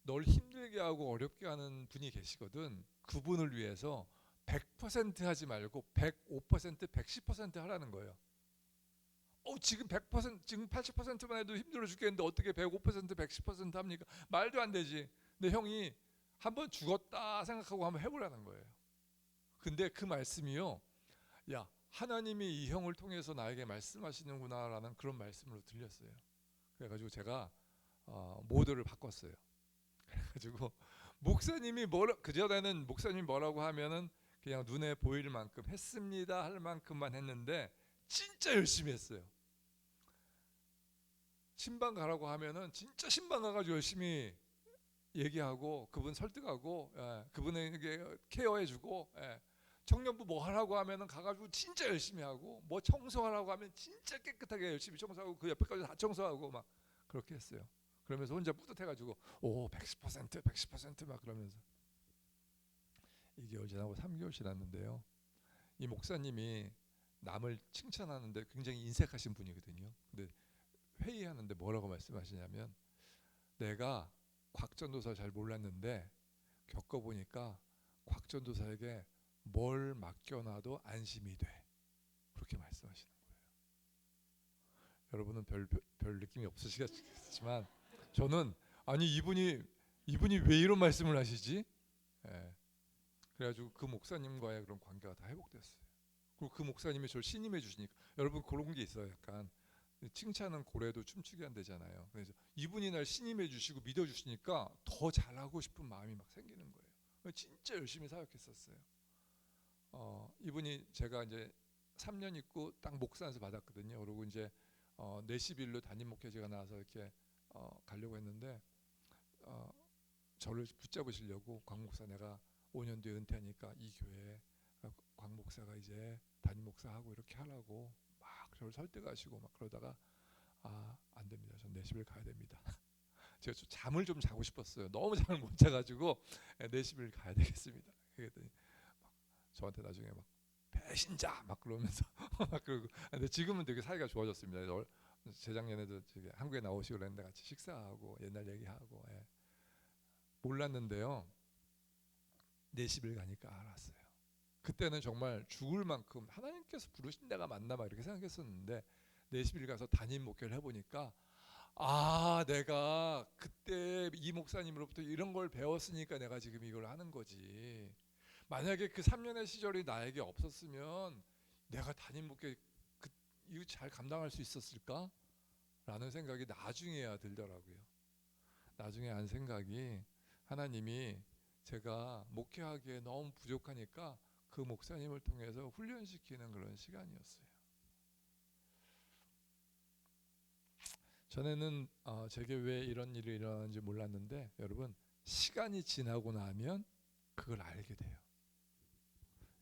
널 힘들게 하고 어렵게 하는 분이 계시거든. 그분을 위해서 100% 하지 말고 105%, 110% 하라는 거예요. 지금 100%, 지금 80%만 해도 힘들어 죽겠는데 어떻게 105%, 110% 합니까? 말도 안 되지. 근데 형이 한번 죽었다 생각하고 한번 해보라는 거예요. 근데 그 말씀이요. 야, 하나님이 이 형을 통해서 나에게 말씀하시는구나라는 그런 말씀으로 들렸어요. 그래가지고 제가 모드를 바꿨어요. 그래가지고 목사님이 그전에는 목사님이 뭐라고 하면은 그냥 눈에 보일 만큼 했습니다 할 만큼만 했는데 진짜 열심히 했어요. 신방 가라고 하면은 진짜 신방 가가지고 열심히 얘기하고 그분 설득하고 그분에게 케어해주고 청년부 뭐 하라고 하면은 가가지고 진짜 열심히 하고 뭐 청소하라고 하면 진짜 깨끗하게 열심히 청소하고 그 옆에까지 다 청소하고 막 그렇게 했어요. 그러면서 혼자 뿌듯해가지고 110%, 110%막 그러면서 2개월 지나고 3개월 지났는데요. 이 목사님이 남을 칭찬하는데 굉장히 인색하신 분이거든요. 근데 회의하는데 뭐라고 말씀하시냐면 내가 곽전도사 잘 몰랐는데 겪어보니까 곽전도사에게 뭘 맡겨놔도 안심이 돼. 그렇게 말씀하시는 거예요. 여러분은 별 느낌이 없으시겠지만 저는 아니 이분이 왜 이런 말씀을 하시지? 그래가지고 그 목사님과의 그런 관계가 다 회복됐어요. 그리고 그 목사님이 저를 신임해 주시니까 여러분 그런 게 있어요. 약간 칭찬은 고래도 춤추게 한대잖아요. 그래서 이분이 날 신임해 주시고 믿어 주시니까 더 잘하고 싶은 마음이 막 생기는 거예요. 진짜 열심히 사역했었어요. 이분이 제가 이제 3년 있고 딱 목사에서 받았거든요. 그리고 이제 내시빌로 담임 목회자가 나와서 이렇게 가려고 했는데 저를 붙잡으시려고 광 목사 내가 5년 뒤에 은퇴하니까 이 교회에 광 목사가 이제 담임 목사하고 이렇게 하라고 막 저를 설득하시고 막 그러다가 안 됩니다. 전 내시빌 가야 됩니다. 제가 좀 잠을 좀 자고 싶었어요. 너무 잠을 못 자가지고 내시빌 가야 되겠습니다. 그랬더니 막 저한테 나중에 막 배신자 막 그러면서 막 그러고 근데 지금은 되게 사이가 좋아졌습니다. 재작년에도 저기 한국에 나오시고 그랬는데 같이 식사하고 옛날 얘기하고 몰랐는데요. 내시빌 가니까 알았어요. 그때는 정말 죽을 만큼 하나님께서 부르신 데가 맞나 막 이렇게 생각했었는데 내시빌 가서 담임 목회를 해보니까 내가 그때 이 목사님으로부터 이런 걸 배웠으니까 내가 지금 이걸 하는 거지. 만약에 그 3년의 시절이 나에게 없었으면 내가 담임 목회 이거 잘 감당할 수 있었을까? 라는 생각이 나중에야 들더라고요. 나중에 한 생각이 하나님이 제가 목회하기에 너무 부족하니까 그 목사님을 통해서 훈련시키는 그런 시간이었어요. 전에는 제게 왜 이런 일이 일어나는지 몰랐는데 여러분 시간이 지나고 나면 그걸 알게 돼요.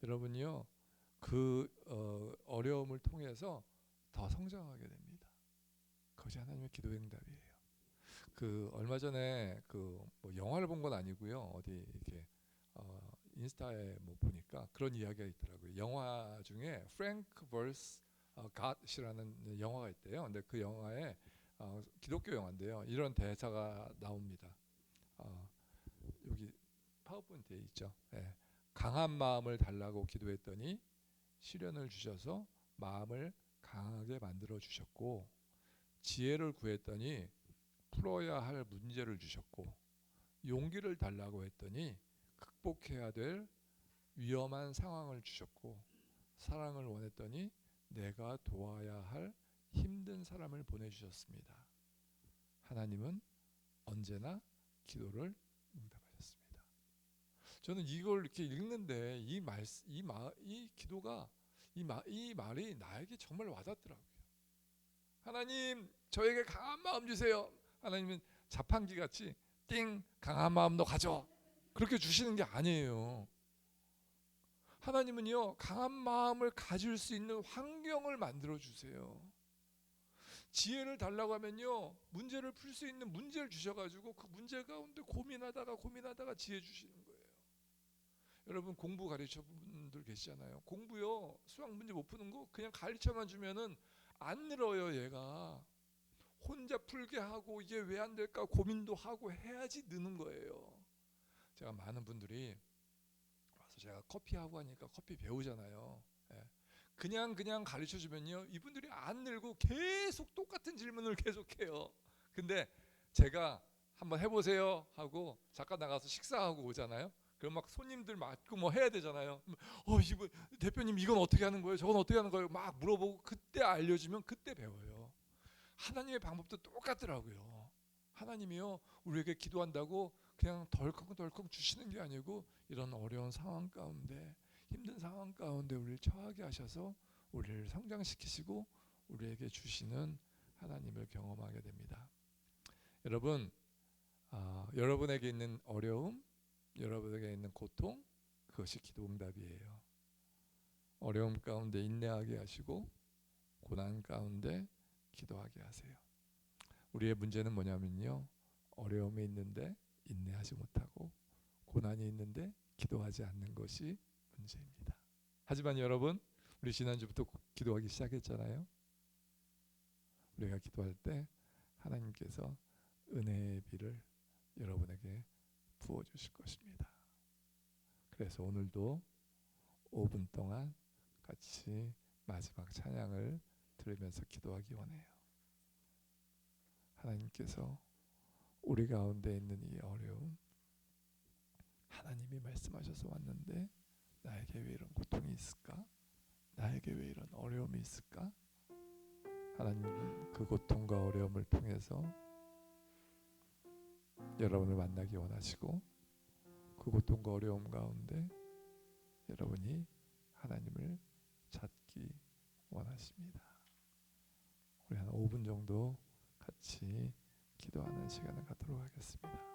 여러분이요 그 어려움을 통해서 더 성장하게 됩니다. 그것이 하나님의 기도 응답이에요. 그 얼마 전에 뭐 영화를 본 건 아니고요 어디 이렇게 인스타에 뭐 보니까 그런 이야기가 있더라고요. 영화 중에 프랭크 vs 갓이라는 영화가 있대요. 근데 그 영화에 기독교 영화인데요. 이런 대사가 나옵니다. 여기 파워포인트에 있죠. 예. 강한 마음을 달라고 기도했더니 시련을 주셔서 마음을 강하게 만들어 주셨고 지혜를 구했더니 풀어야 할 문제를 주셨고 용기를 달라고 했더니 극복해야 될 위험한 상황을 주셨고 사랑을 원했더니 내가 도와야 할 힘든 사람을 보내주셨습니다. 하나님은 언제나 기도를 응답하셨습니다. 저는 이걸 이렇게 읽는데 이 기도가 이 말이 나에게 정말 와닿더라고요. 하나님 저에게 강한 마음 주세요. 하나님은 자판기 같이 띵 강한 마음 너 가져 그렇게 주시는 게 아니에요. 하나님은요 강한 마음을 가질 수 있는 환경을 만들어 주세요. 지혜를 달라고 하면요 문제를 풀 수 있는 문제를 주셔가지고 그 문제 가운데 고민하다가 지혜 주시는 거예요. 여러분 공부 가르쳐 분들 계시잖아요. 공부요 수학 문제 못 푸는 거 그냥 가르쳐만 주면은 안 늘어요. 얘가 혼자 풀게 하고 이게 왜 안 될까 고민도 하고 해야지 느는 거예요. 제가 많은 분들이 와서 제가 커피하고 하니까 커피 배우잖아요. 예. 그냥 가르쳐 주면요 이분들이 안 늘고 계속 똑같은 질문을 계속해요. 근데 제가 한번 해보세요 하고 잠깐 나가서 식사하고 오잖아요. 그럼 막 손님들 맞고 뭐 해야 되잖아요. 이분 대표님 이건 어떻게 하는 거예요? 저건 어떻게 하는 거예요? 막 물어보고 그때 알려주면 그때 배워요. 하나님의 방법도 똑같더라고요. 하나님이요 우리에게 기도한다고 그냥 덜컹 주시는 게 아니고 이런 어려운 상황 가운데 힘든 상황 가운데 우리를 처하게 하셔서 우리를 성장시키시고 우리에게 주시는 하나님을 경험하게 됩니다. 여러분 여러분에게 있는 어려움 여러분에게 있는 고통 그것이 기도 응답이에요. 어려움 가운데 인내하게 하시고 고난 가운데 기도하게 하세요. 우리의 문제는 뭐냐면요 어려움이 있는데 인내하지 못하고 고난이 있는데 기도하지 않는 것이 문제입니다. 하지만 여러분 우리 지난주부터 기도하기 시작했잖아요. 우리가 기도할 때 하나님께서 은혜의 비를 여러분에게 부어주실 것입니다. 그래서 오늘도 5분 동안 같이 마지막 찬양을 들으면서 기도하기 원해요. 하나님께서 우리 가운데 있는 이 어려움 하나님이 말씀하셔서 왔는데 나에게 왜 이런 고통이 있을까? 나에게 왜 이런 어려움이 있을까? 하나님은 그 고통과 어려움을 통해서 여러분을 만나기 원하시고 그 고통과 어려움 가운데 여러분이 하나님을 찾기 원하십니다. 우리 한 5분 정도 같이 기도하는 시간을 갖도록 하겠습니다.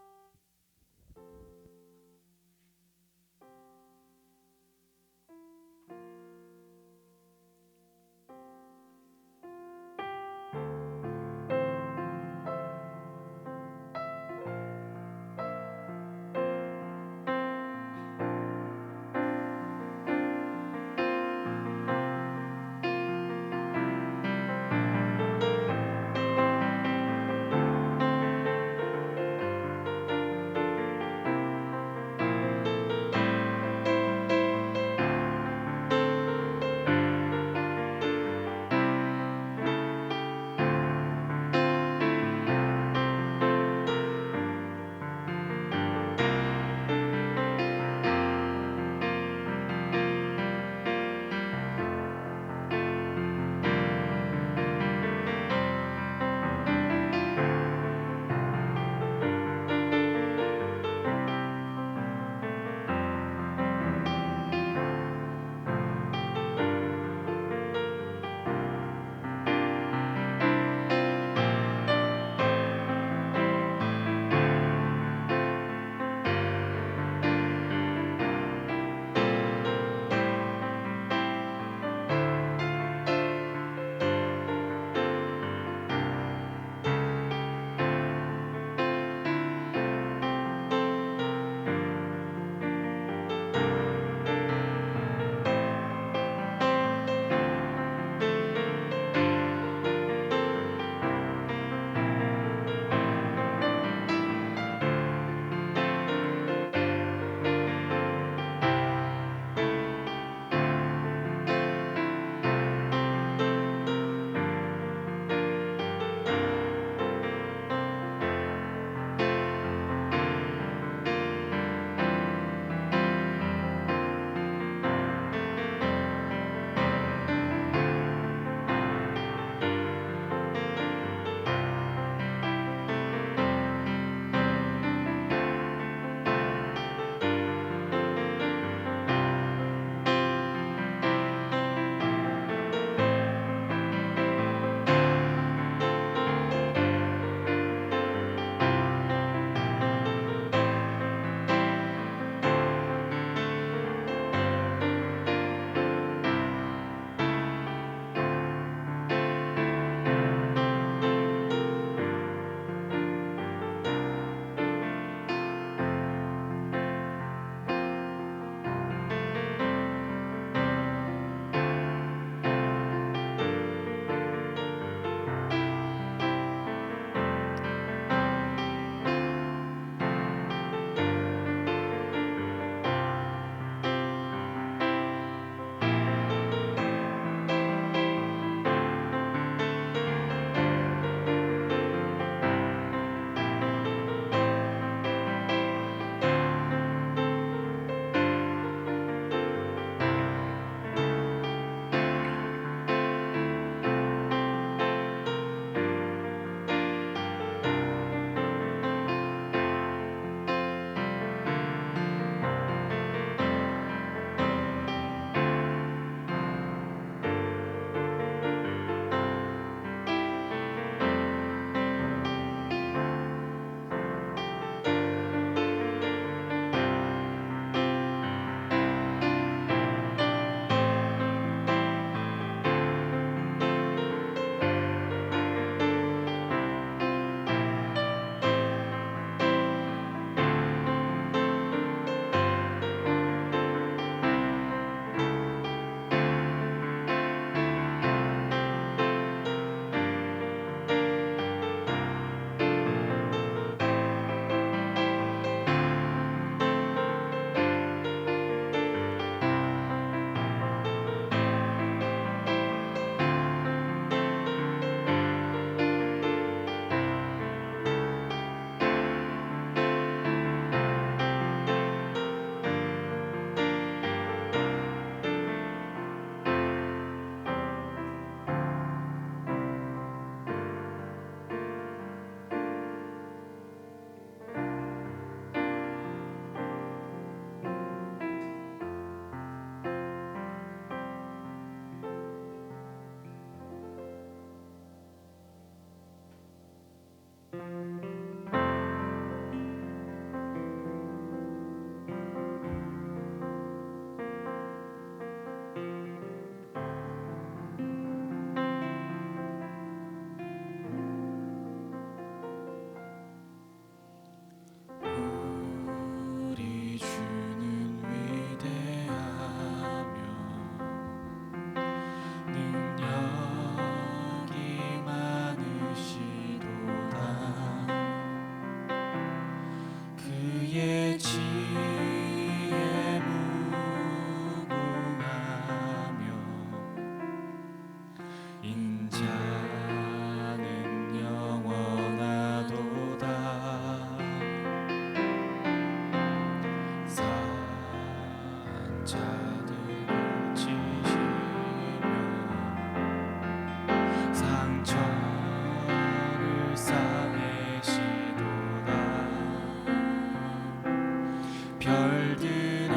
별들의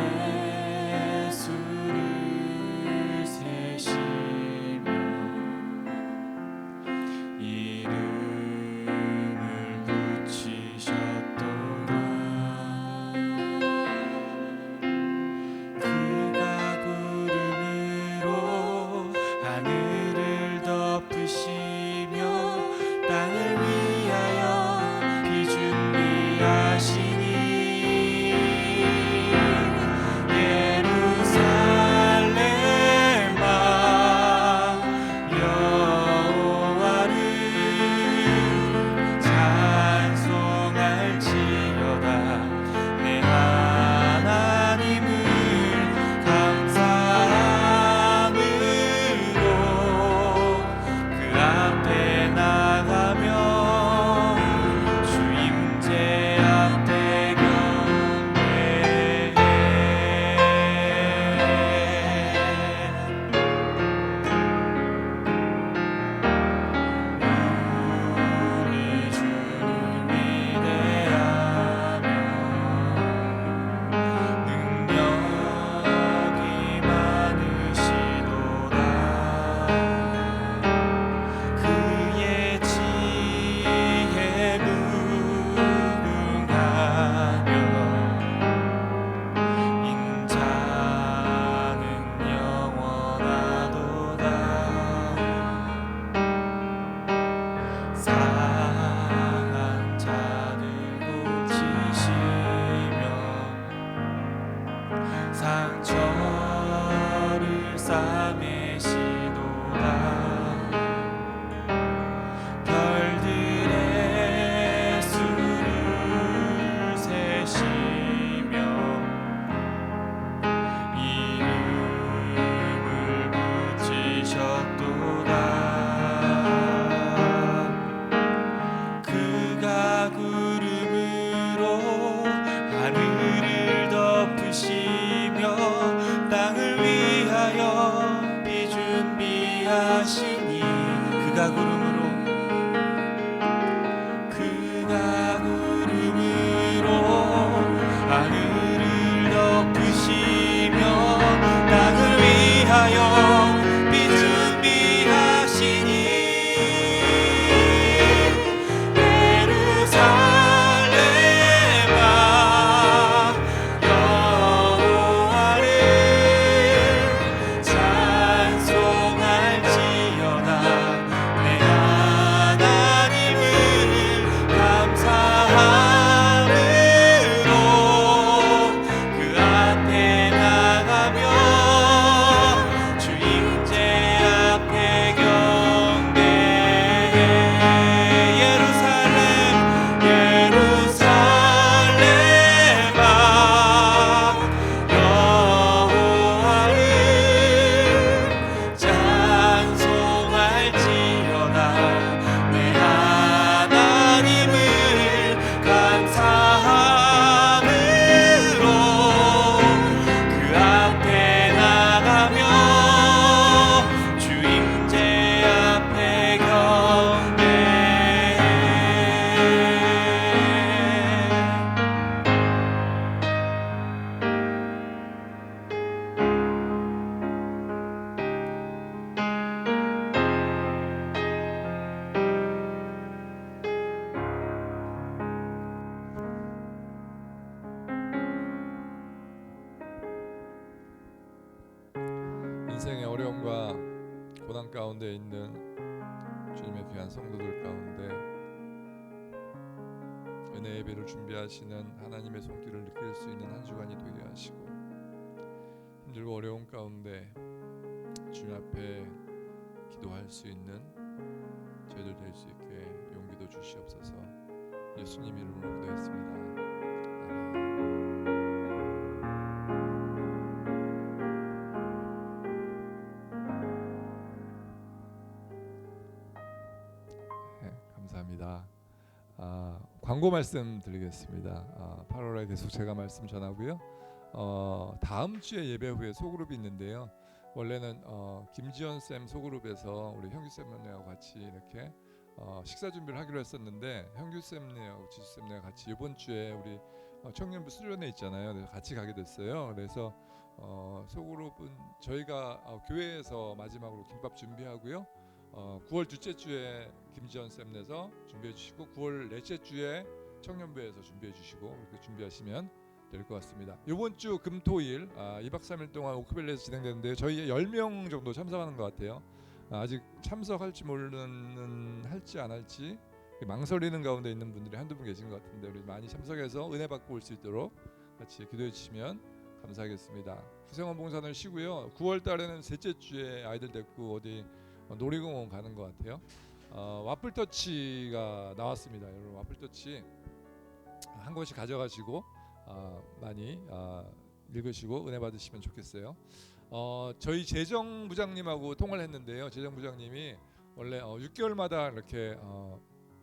수를 세시며 이름을 붙이셨도다. 그가 구름으로 하늘을 덮으시며 땅을 위하여 비 준비하시니 예루살렘아 여호와를 찬송할지어다. 내 하나님을 감사함으로 그 앞에 나가며 주임제 앞에 경배해. 우리 주님이 대하며 능력이 많으시도다. 그의 지혜 무궁하며 인자는 영원하도다. 상한 자들 고치시며 상처를 싸매시도다. 별들의 수를 세시며 이름을 붙이셨도다. 그가 구름으로 하늘을 덮으시며 땅을 위하여 비 준비하시니 그가 구름으로 하늘을 덮으시며 땅을 위하여 비 준비하시니 예루살렘아 여호와를 찬송할지어다. 내 하나님을 감사함으로 그 앞에 나가며 주임제 앞에 경배해. 예루살렘 예루살렘아 여호와를 찬송할지어다. 내 하나님을 감사함으로 그 앞에 나가며 주임제 앞에 경배해. 인생의 어려움과 고난 가운데 있는 주님의 귀한 성도들 가운데 은혜 예배를 준비하시는 하나님의 손길을 느낄 수 있는 한 주간이 되게 하시고 힘들고 어려운 가운데 주님 앞에 기도할 수 있는 저희들 될 수 있게 용기도 주시옵소서. 예수님 이름으로 기도했습니다. 네, 감사합니다. 광고 말씀 드리겠습니다. 8월에 계속 제가 말씀 전하고요. 다음 주에 예배 후에 소그룹이 있는데요. 원래는 김지연 쌤 소그룹에서 우리 형규 쌤네하고 같이 이렇게 식사 준비를 하기로 했었는데 형규 쌤네하고 지수 쌤네가 같이 이번 주에 우리 청년부 수련회 있잖아요. 그래서 같이 가게 됐어요. 그래서 소그룹은 저희가 교회에서 마지막으로 김밥 준비하고요. 9월 둘째 주에 김지연 쌤 내서 준비해 주시고 9월 넷째 주에 청년부에서 준비해 주시고 이렇게 준비하시면 될 것 같습니다. 이번 주 금토일 2박 3일 동안 오크밸리에서 진행되는데요. 저희 10명 정도 참석하는 것 같아요. 아직 참석할지 모르는 할지 안 할지 망설이는 가운데 있는 분들이 한두 분 계신 것 같은데 우리 많이 참석해서 은혜 받고 올 수 있도록 같이 기도해 주시면 감사하겠습니다. 구성원 봉사는 쉬고요. 9월 달에는 셋째 주에 아이들 데리고 어디 놀이공원 가는 것 같아요. 와플터치가 나왔습니다. 여러분 와플터치 한 권씩 가져가시고 많이 읽으시고 은혜 받으시면 좋겠어요. 저희 재정부장님하고 통화를 했는데요. 재정부장님이 원래 6개월마다 이렇게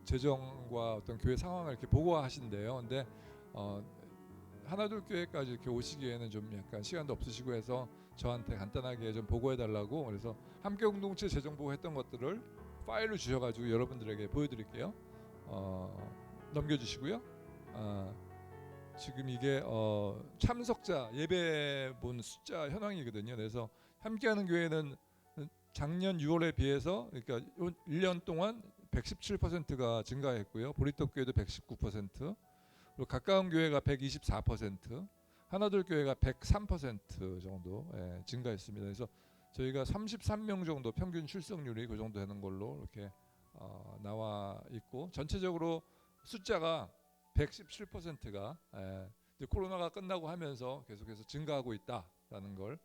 재정과 어떤 교회 상황을 이렇게 보고하신대요. 근데 하나둘 교회까지 이렇게 오시기에는 좀 약간 시간도 없으시고 해서 저한테 간단하게 좀 보고해 달라고 그래서 함께 공동체 재정 보고했던 것들을 파일로 주셔가지고 여러분들에게 보여드릴게요. 넘겨주시고요. 지금 이게 참석자 예배 본 숫자 현황이거든요. 그래서 함께하는 교회는 작년 6월에 비해서 그러니까 1년 동안 117%가 증가했고요. 보리떡 교회도 119%, 그리고 가까운 교회가 124%, 하나둘 교회가 103% 정도 증가했습니다. 그래서 저희가 33명 정도 평균 출석률이 그 정도 되는 걸로 이렇게 나와 있고 전체적으로 숫자가 117%가 코로나가 끝나고 하면서 계속해서 증가하고 있다라는 걸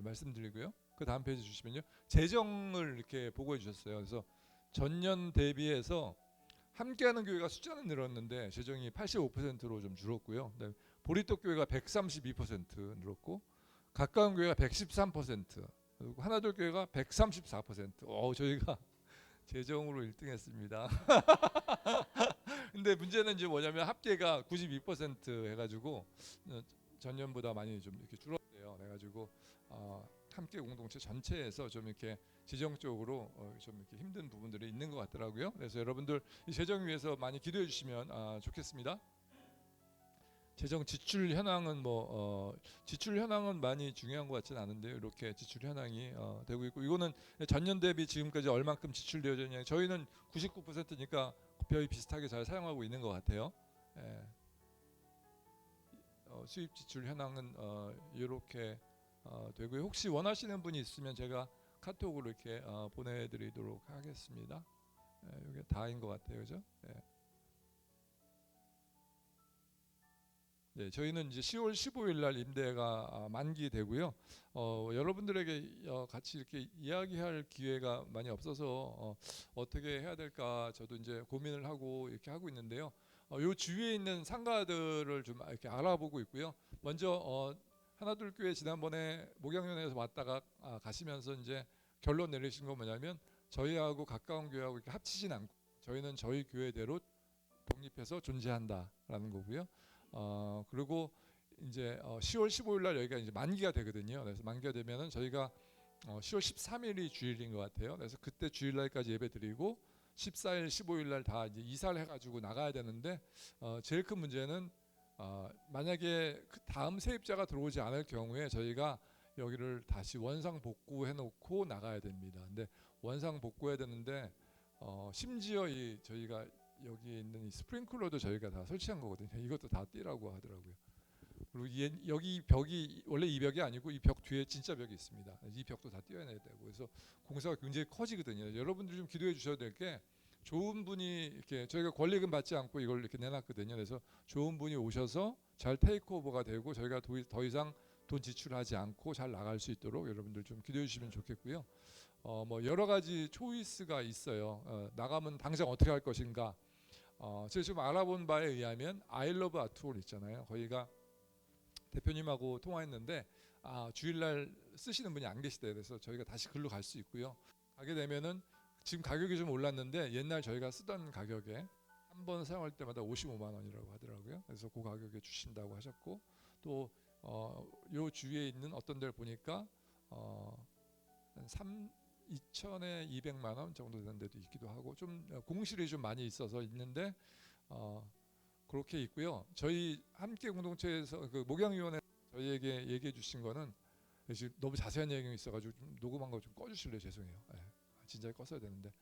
말씀드리고요. 그 다음 페이지 주시면요. 재정을 이렇게 보고해 주셨어요. 그래서 전년 대비해서 함께하는 교회가 숫자는 늘었는데 재정이 85%로 좀 줄었고요. 보리떡 교회가 132% 늘었고 가까운 교회가 113%, 그리고 하나둘 교회가 134%. 저희가 재정으로 1등했습니다. 근데 문제는 이제 뭐냐면 합계가 92% 해가지고 전년보다 많이 좀 이렇게 줄었대요. 그래가지고 함께 공동체 전체에서 좀 이렇게 재정적으로 좀 이렇게 힘든 부분들이 있는 것 같더라고요. 그래서 여러분들 이 재정 위해서 많이 기도해 주시면 좋겠습니다. 재정 지출 현황은 지출 현황은 많이 중요한 것 같지는 않은데요. 이렇게 지출 현황이 되고 있고 이거는 전년 대비 지금까지 얼만큼 지출되어졌냐. 저희는 99%니까 거의 비슷하게 잘 사용하고 있는 것 같아요. 수입 지출 현황은 이렇게 되고요. 혹시 원하시는 분이 있으면 제가 카톡으로 이렇게 보내드리도록 하겠습니다. 이게 다인 것 같아요, 그죠? 네, 저희는 이제 10월 15일 날 임대가 만기되고요. 여러분들에게 같이 이렇게 이야기할 기회가 많이 없어서 어떻게 해야 될까 저도 이제 고민을 하고 이렇게 하고 있는데요. 요 주위에 있는 상가들을 좀 이렇게 알아보고 있고요. 먼저 하나둘 교회 지난번에 목양연에서 왔다가 가시면서 이제 결론 내리신 건 뭐냐면 저희하고 가까운 교회하고 이렇게 합치진 않고 저희는 저희 교회대로 독립해서 존재한다라는 거고요. 그리고 이제 10월 15일 날 여기가 이제 만기가 되거든요. 그래서 만기가 되면은 저희가 10월 13일이 주일인 것 같아요. 그래서 그때 주일날까지 예배 드리고 14일, 15일 날 다 이제 이사를 해가지고 나가야 되는데 제일 큰 문제는 만약에 그 다음 세입자가 들어오지 않을 경우에 저희가 여기를 다시 원상 복구해 놓고 나가야 됩니다. 근데 원상 복구해야 되는데 심지어 이 저희가 여기 있는 이 스프링클러도 저희가 다 설치한 거거든요. 이것도 다 띄라고 하더라고요. 그리고 여기 벽이 원래 이 벽이 아니고 이 벽 뒤에 진짜 벽이 있습니다. 이 벽도 다 띄워내야 되고 그래서 공사가 굉장히 커지거든요. 여러분들 좀 기도해 주셔야 될 게 좋은 분이 이렇게 저희가 권리금 받지 않고 이걸 이렇게 내놨거든요. 그래서 좋은 분이 오셔서 잘 테이크오버가 되고 저희가 더 이상 돈 지출하지 않고 잘 나갈 수 있도록 여러분들 좀 기도해 주시면 좋겠고요. 여러 가지 초이스가 있어요. 나가면 당장 어떻게 할 것인가. 제가 지금 알아본 바에 의하면 아이러브 아트홀 있잖아요. 거기가 대표님하고 통화했는데 주일날 쓰시는 분이 안 계시대요. 그래서 저희가 다시 글로 갈 수 있고요. 가게 되면은 지금 가격이 좀 올랐는데 옛날 저희가 쓰던 가격에 한 번 사용할 때마다 55만 원이라고 하더라고요. 그래서 그 가격에 주신다고 하셨고 또 요 주위에 있는 어떤 데를 보니까 한 2천에 200만 원 정도 되는 데도 있기도 하고 좀 공실이 좀 많이 있어서 있는데 그렇게 있고요. 저희 함께 공동체에서 그 목양위원회 저희에게 얘기해 주신 거는 지금 너무 자세한 얘기가 있어가지고 좀 녹음한 거 좀 꺼주실래요? 죄송해요. 예. 진작에 껐어야 되는데